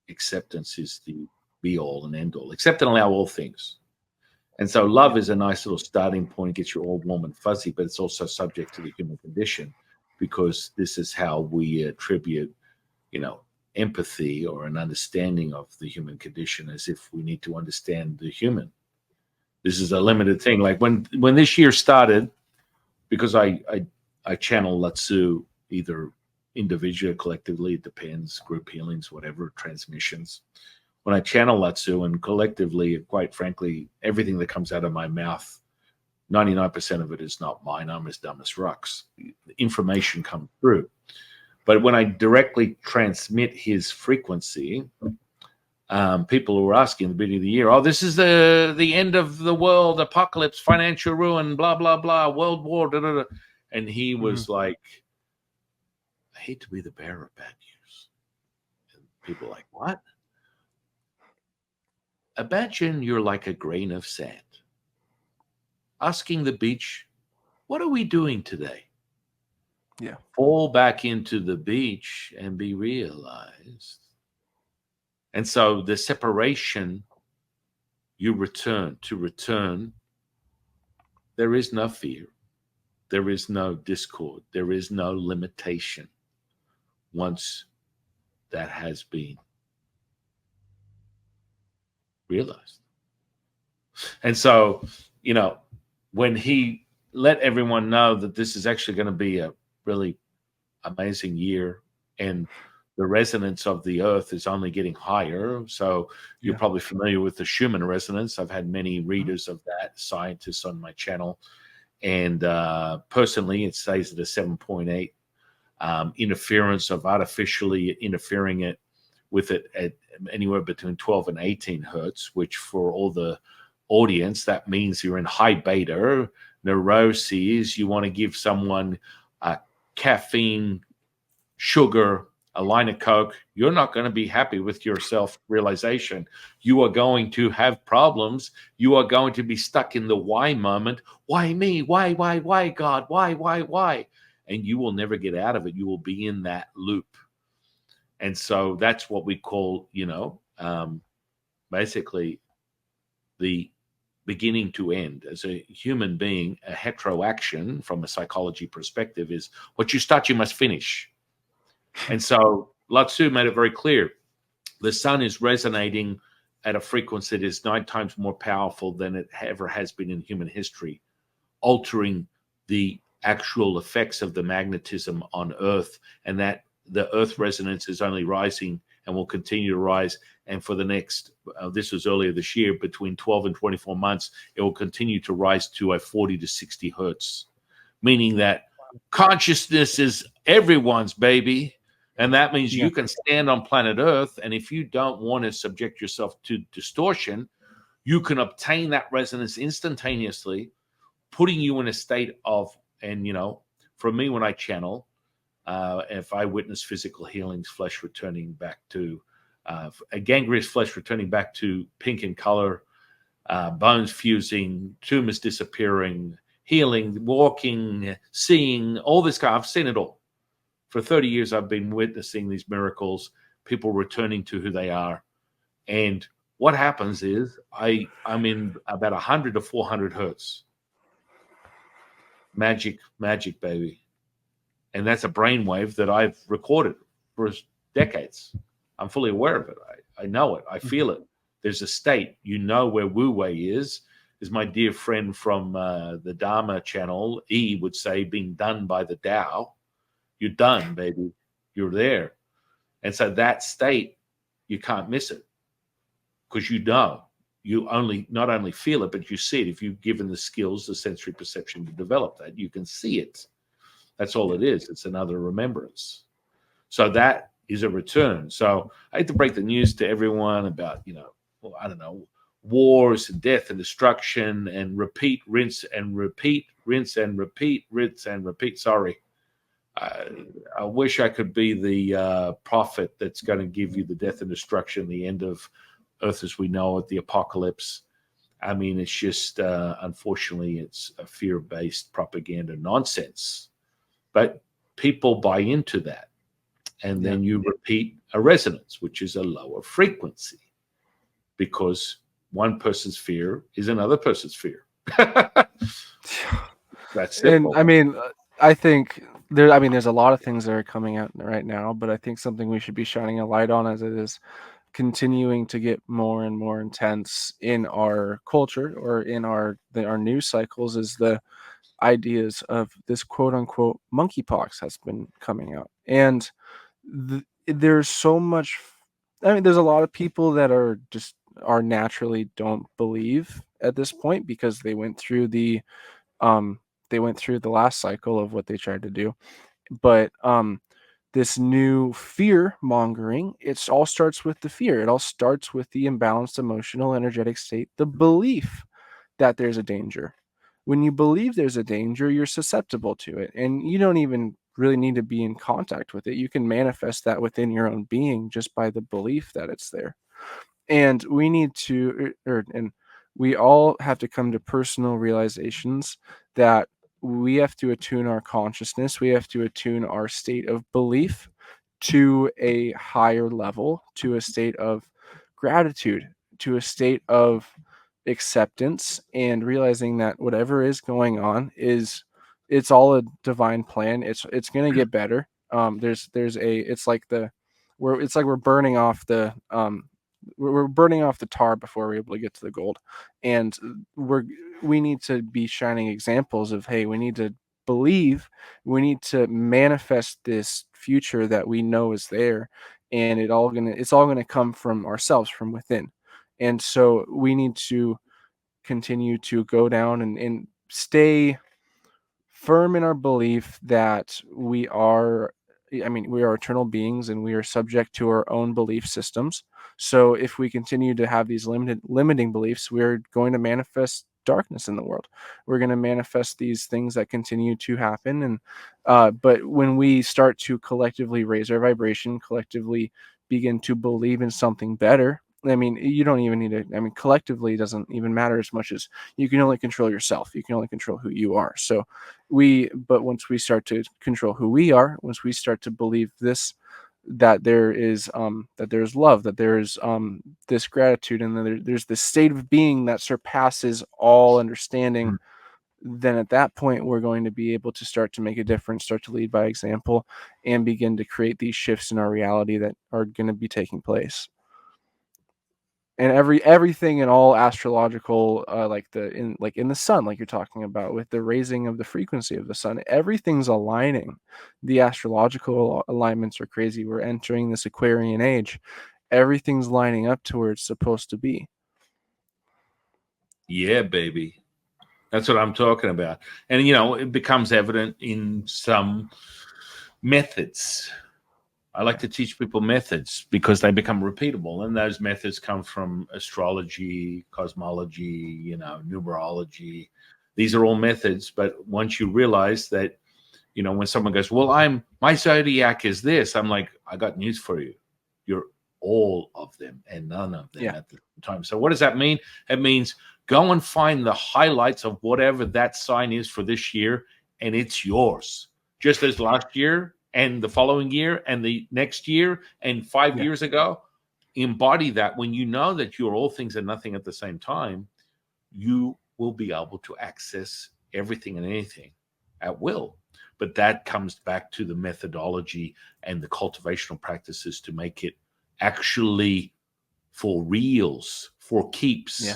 acceptance is the be all and end all. Accept and allow all things. And so love Yeah. is a nice little starting point, gets you all warm and fuzzy, but it's also subject to the human condition, because this is how we attribute, you know, empathy or an understanding of the human condition, as if we need to understand the human. This is a limited thing. Like when this year started, because I channel Latsu either individually or collectively, it depends, group healings, whatever, transmissions. When I channel Latsu and collectively, quite frankly, everything that comes out of my mouth, 99% of it is not mine. I'm as dumb as rocks. Information comes through. But when I directly transmit his frequency, people were asking at the beginning of the year, "Oh, this is the end of the world, apocalypse, financial ruin, blah blah blah, world war." Da, da, da. And he Hmm. was like, "I hate to be the bearer of bad news." And people were like, "What?" Imagine you're like a grain of sand, asking the beach, "What are we doing today?" Yeah. fall back into the beach and be realized. And so the separation, you return. To return, there is no fear, there is no discord, there is no limitation once that has been realized. And so, you know, when he let everyone know that this is actually going to be a really amazing year, and the resonance of the earth is only getting higher. So you're Yeah. probably familiar with the Schumann resonance. I've had many Mhm. readers of that, scientists on my channel. And personally, it stays at a 7.8. Interference of artificially interfering it with it at anywhere between 12 and 18 hertz, which for all the audience, that means you're in high beta neuroses. You want to give someone caffeine, sugar, a line of Coke. You're not going to be happy with your self realization. You are going to have problems. You are going to be stuck in the why moment. Why me? Why, God? Why? And you will never get out of it. You will be in that loop. And so that's what we call, basically the beginning to end. As a human being, a heteroaction from a psychology perspective is what you start, you must finish. And so Lao Tzu made it very clear the sun is resonating at a frequency that is 9 times more powerful than it ever has been in human history, altering the actual effects of the magnetism on Earth, and that the Earth resonance is only rising and will continue to rise. And for the next, this was earlier this year, between 12 and 24 months, it will continue to rise to a 40 to 60 hertz, meaning that consciousness is everyone's baby. And that means Yeah. you can stand on planet Earth. And if you don't want to subject yourself to distortion, you can obtain that resonance instantaneously, putting you in a state of, and for me, when I channel, if I witness physical healings, flesh returning back to a gangrenous flesh returning back to pink in color, bones fusing, tumors disappearing, healing, walking, seeing, all this kind. I've seen it all. For 30 years, I've been witnessing these miracles, people returning to who they are. And what happens is I'm in about 100 to 400 hertz. Magic, baby. And that's a brainwave that I've recorded for decades. I'm fully aware of it. I know it. I Mhm. feel it. There's a state, where Wu Wei is. As my dear friend from the Dharma channel, E, would say, being done by the Tao. You're done, baby. You're there. And so that state, you can't miss it because you only not only feel it, but you see it. If you've given the skills, the sensory perception to develop that, you can see it. That's all Yeah. it is. It's another remembrance. So that is a return. So I hate to break the news to everyone about, well, I don't know, wars and death and destruction and repeat, rinse and repeat, rinse and repeat, rinse and repeat. Sorry. I, I wish I could be the prophet that's going to give you the death and destruction, the end of Earth as we know it, the apocalypse. I mean, it's just, unfortunately, it's a fear based propaganda nonsense. But people buy into that. And Yeah. then you repeat a resonance, which is a lower frequency, because one person's fear is another person's fear. That's And I simple. mean, I think there. I mean, there's a lot of things that are coming out right now, but I think something we should be shining a light on as it is continuing to get more and more intense in our culture or in our news cycles is the ideas of this quote unquote monkeypox has been coming out. And there's so much I mean, there's a lot of people that are naturally don't believe at this point because um they went through the last cycle of what they tried to do. But this new fear mongering, it all starts with the fear. It all starts with the imbalanced emotional energetic state, the belief that there's a danger. When you believe there's a danger, you're susceptible to it, and you don't even really need to be in contact with it. You can manifest that within your own being just by the belief that it's there. And we need to, and we all have to come to personal realizations that we have to attune our consciousness, we have to attune our state of belief to a higher level, to a state of gratitude, to a state of acceptance, and realizing that whatever is going on is, it's all a divine plan. It's going to get better. There's a, it's like the, we're, it's like we're burning off the we're burning off the tar before we're able to get to the gold. And we're, we need to be shining examples of, hey, we need to believe, we need to manifest this future that we know is there, and it's all gonna come from ourselves, from within. And so we need to continue to go down and stay firm in our belief that we are, I mean, we are eternal beings and we are subject to our own belief systems. So if we continue to have these limiting beliefs, we're going to manifest darkness in the world. We're going to manifest these things that continue to happen. And but when we start to collectively raise our vibration, collectively begin to believe in something better, I mean, you don't even need to, I mean, collectively doesn't even matter as much as, you can only control yourself. You can only control who you are. So but once we start to control who we are, once we start to believe this, that there is that there's love, that there's this gratitude, and then there's this state of being that surpasses all understanding, then at that point we're going to be able to start to make a difference, start to lead by example, and begin to create these shifts in our reality that are going to be taking place. And everything in all astrological, like in the sun, like you're talking about with the raising of the frequency of the sun, everything's aligning. The astrological alignments are crazy. We're entering this Aquarian age. Everything's lining up to where it's supposed to be. Yeah, baby. That's what I'm talking about. And, it becomes evident in some methods. I like to teach people methods because they become repeatable. And those methods come from astrology, cosmology, numerology. These are all methods. But once you realize that, when someone goes, well, my zodiac is this, I'm like, I got news for you. You're all of them and none of them Yeah. at the same time. So what does that mean? It means go and find the highlights of whatever that sign is for this year, and it's yours. Just as last year and the following year and the next year and 5 years ago. Embody that. When you know that you're all things and nothing at the same time, you will be able to access everything and anything at will. But that comes back to the methodology and the cultivational practices to make it actually for reals, for keeps,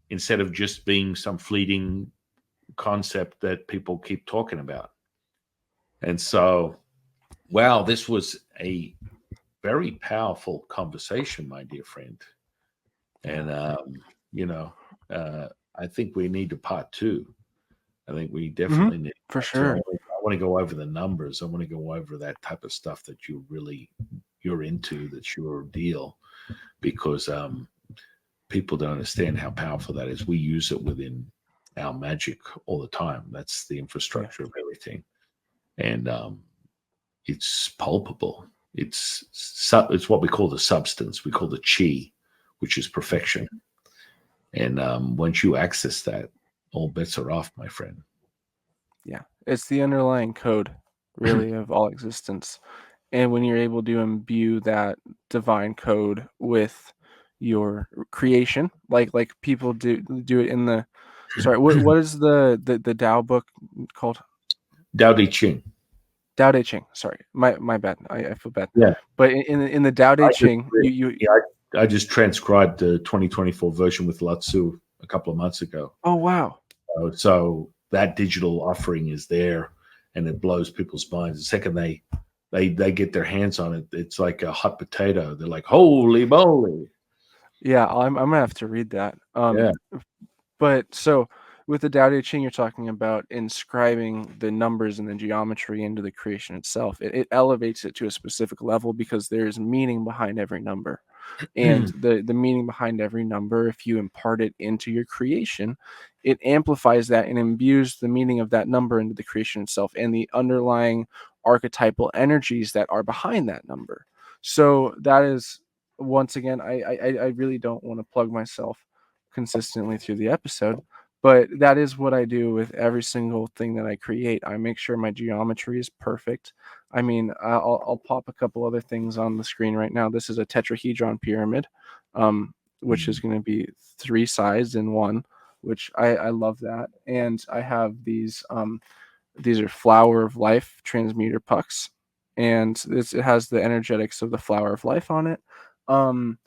instead of just being some fleeting concept that people keep talking about. And so, wow, this was a very powerful conversation, my dear friend. And, I think we need a part two. I think we definitely need For part two. I sure. want to go over the numbers. I want to go over that type of stuff that you're into, that's your deal, because people don't understand how powerful that is. We use it within our magic all the time. That's the infrastructure of everything, and it's palpable. It's what we call the substance. We call the chi, which is perfection. And once you access that, all bets are off, my friend. Yeah, it's the underlying code, really, of all existence. And when you're able to imbue that divine code with your creation, like people do it in the, sorry, what is the Tao book called? Dao Di Ching. Tao Te Ching. Sorry, my bad. I feel bad. Yeah, But in the Tao Te I just Ching, you yeah, I just transcribed the 2024 version with Latsu a couple of months ago. oh wow. So that digital offering is there, and it blows people's minds. The second they get their hands on it, it's like a hot potato. They're like, "Holy moly!" Yeah, I'm gonna have to read that. Yeah. But so with the Tao Te Ching, you're talking about inscribing the numbers and the geometry into the creation itself. It elevates it to a specific level because there's meaning behind every number. And the meaning behind every number, if you impart it into your creation, it amplifies that and imbues the meaning of that number into the creation itself and the underlying archetypal energies that are behind that number. So that is, once again, I really don't want to plug myself consistently through the episode, But that is what I do with every single thing that I create. I make sure my geometry is perfect. I mean, I'll pop a couple other things on the screen right now. This is a tetrahedron pyramid, which is Mm. going to be three sides in one, which I love that. And I have these are flower of life transmuter pucks, and it has the energetics of the flower of life on it. Um,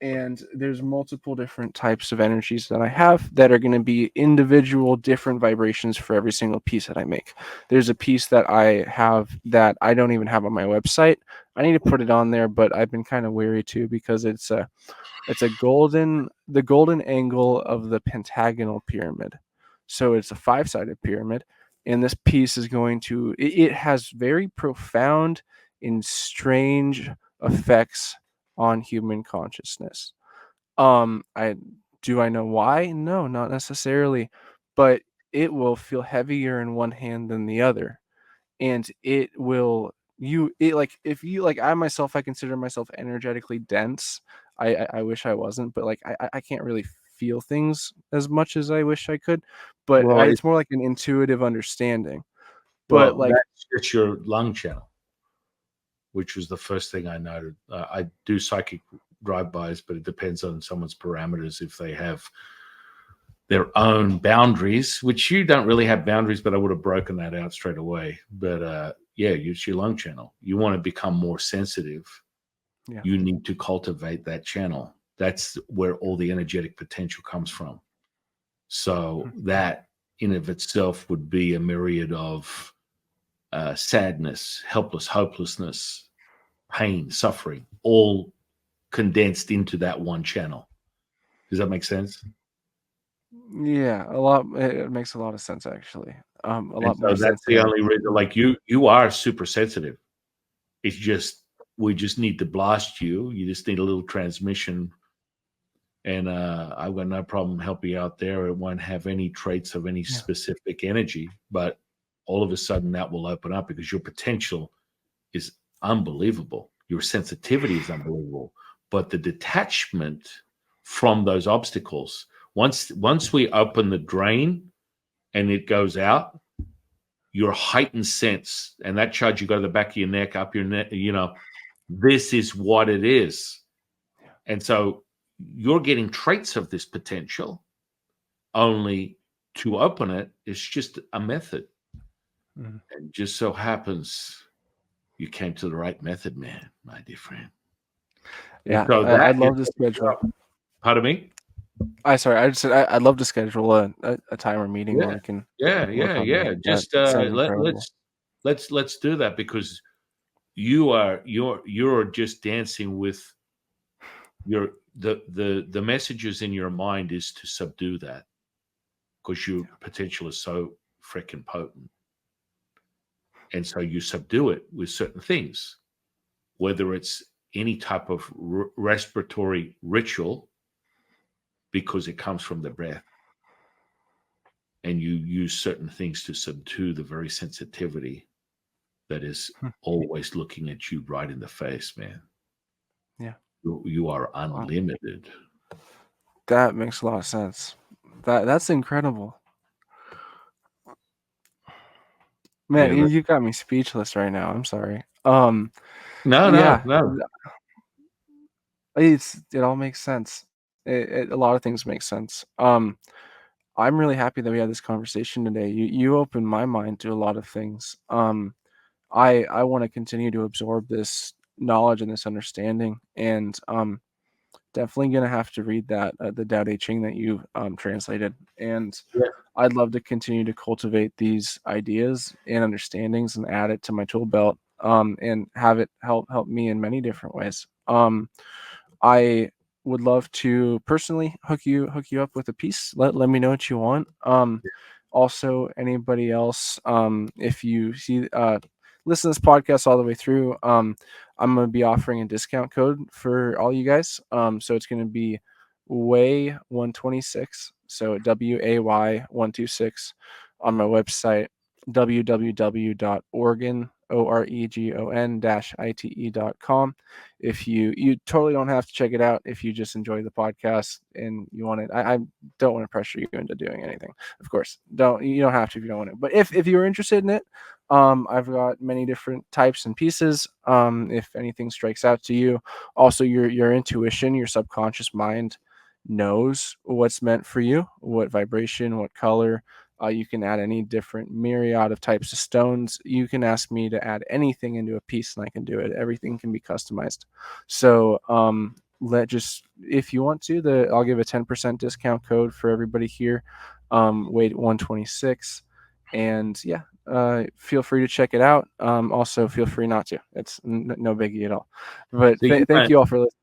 and there's multiple different types of energies that I have that are going to be individual different vibrations for every single piece that I make. There's a piece that I have that I don't even have on my website. I need to put it on there, but I've been kind of weary too because it's a the golden angle of the pentagonal pyramid. So it's a five-sided pyramid, and this piece is going to it has very profound and strange effects on human consciousness. I do I know why? No, not necessarily, but it will feel heavier in one hand than the other, and it will you it like if you like I myself I consider myself energetically dense. I wish I wasn't, but like I can't really feel things as much as I wish I could, but Well, it's more like an intuitive understanding. But well, like that's just your lung channel, which was the first thing I noted. I do psychic drive-bys, but it depends on someone's parameters if they have their own boundaries, which you don't really have boundaries, but I would have broken that out straight away. But yeah, it's your lung channel. You want to become more sensitive. yeah. You need to cultivate that channel. That's where all the energetic potential comes from. So that in of itself would be a myriad of sadness, helpless, hopelessness, pain, suffering, all condensed into that one channel. Does that make sense? Yeah, a lot it makes a lot of sense actually. A And lot more so that's sense the than only reason. Like you are super sensitive. It's just we just need to blast you. You just need a little transmission, and I've got no problem helping you out there. It won't have any traits of any yeah. specific energy, but all of a sudden that will open up because your potential is unbelievable. Your sensitivity is unbelievable, but the detachment from those obstacles, once we open the drain and it goes out, your heightened sense and that charge you go to the back of your neck, up your neck, this is what it is. And so you're getting traits of this potential, only to open it is just a method. Mhm. And just so happens you came to the right method, man, my dear friend. And Yeah, so I'd that is, love to schedule. pardon me? I sorry, I just said I'd love to schedule a time or meeting where Yeah, we can yeah, work yeah, on that. yeah. That Just sounds let incredible. let's do that because you're just dancing with your the messages in your mind is to subdue that because your potential is so freaking potent. And so you subdue it with certain things, whether it's any type of respiratory ritual, because it comes from the breath, and you use certain things to subdue the very sensitivity that is Hmm. always looking at you right in the face, man. Yeah. You are Wow. unlimited. That makes a lot of sense. That's incredible. Man, Yeah. you got me speechless right now. I'm sorry. No, no, Yeah, no. it all makes sense. A lot of things make sense. I'm really happy that we had this conversation today. You opened my mind to a lot of things. I want to continue to absorb this knowledge and this understanding, and definitely gonna have to read that the Tao Te Ching that you translated, and Yeah. I'd love to continue to cultivate these ideas and understandings and add it to my tool belt, and have it help me in many different ways. I would love to personally hook you up with a piece. Let me know what you want. Also, anybody else, if you see listen to this podcast all the way through, I'm gonna be offering a discount code for all you guys. So it's gonna be way 126. So WAY 126 on my website www.orgonite orgon-ite.com. If you totally don't have to check it out if you just enjoy the podcast and you want it. I don't want to pressure you into doing anything. Of course, you don't have to if you don't want to. But if you're interested in it, I've got many different types and pieces. If anything strikes out to you, also your intuition, your subconscious mind knows what's meant for you, what vibration, what color. You can add any different myriad of types of stones. You can ask me to add anything into a piece, and I can do it. Everything can be customized. So if you want to, I'll give a 10% discount code for everybody here. Wait 126, and yeah, feel free to check it out. Also, feel free not to. It's no biggie at all. But So you thank you all for listening.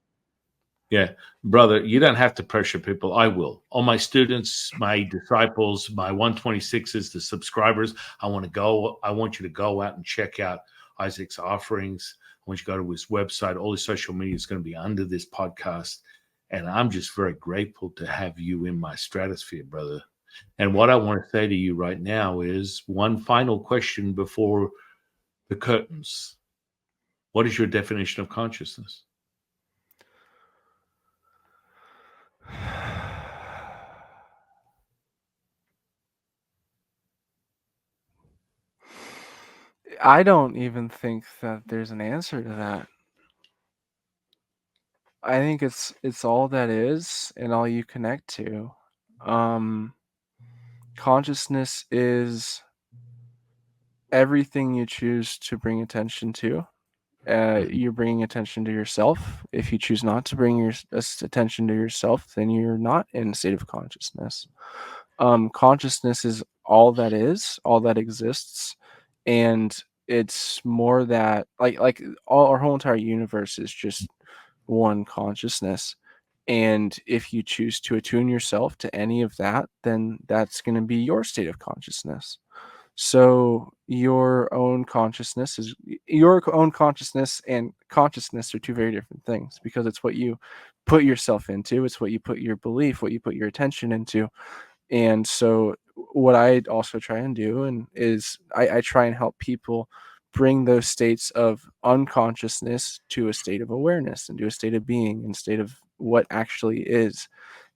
Yeah, brother, you don't have to pressure people. I will. All my students, my disciples, my 126s, the subscribers, I want you to go out and check out Isaac's offerings. I want you to go to his website. All his social media is going to be under this podcast. And I'm just very grateful to have you in my stratosphere, brother. And what I want to say to you right now is one final question before the curtains. What is your definition of consciousness? I don't even think that there's an answer to that. I think it's all that is and all you connect to. Consciousness is everything you choose to bring attention to. You're bringing attention to yourself. If you choose not to bring your attention to yourself, then you're not in a state of consciousness. Consciousness is all that exists, and it's more that like all our whole entire universe is just one consciousness. And if you choose to attune yourself to any of that, then that's going to be your state of consciousness. So your own consciousness and consciousness are two very different things, because it's what you put yourself into, it's what you put your belief, what you put your attention into. And so what I also try and do is I try and help people bring those states of unconsciousness to a state of awareness and to a state of being and state of what actually is.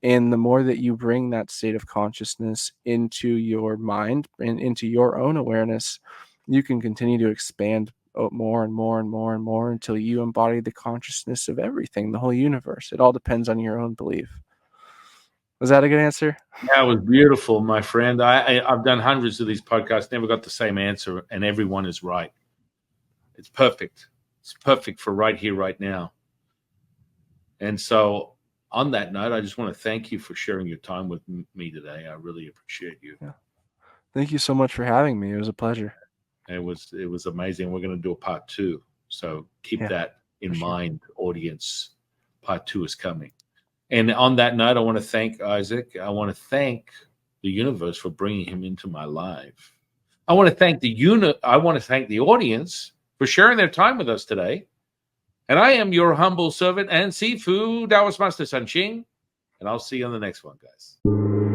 And the more that you bring that state of consciousness into your mind and into your own awareness, you can continue to expand more and more and more and more until you embody the consciousness of everything, the whole universe. It all depends on your own belief. Was that a good answer? That was beautiful, my friend. I've done hundreds of these podcasts, never got the same answer, and everyone is right. It's perfect. It's perfect for right here, right now. And so, on that note, I just want to thank you for sharing your time with me today. I really appreciate you. Yeah. Thank you so much for having me. It was a pleasure. It was amazing. We're going to do a part 2, so keep that in mind, audience. Part 2 is coming. And on that note, I want to thank Isaac. I want to thank the universe for bringing him into my life. I want to thank the audience for sharing their time with us today. And I am your humble servant and Sifu Taoist Master San Qing. And I'll see you on the next one, guys.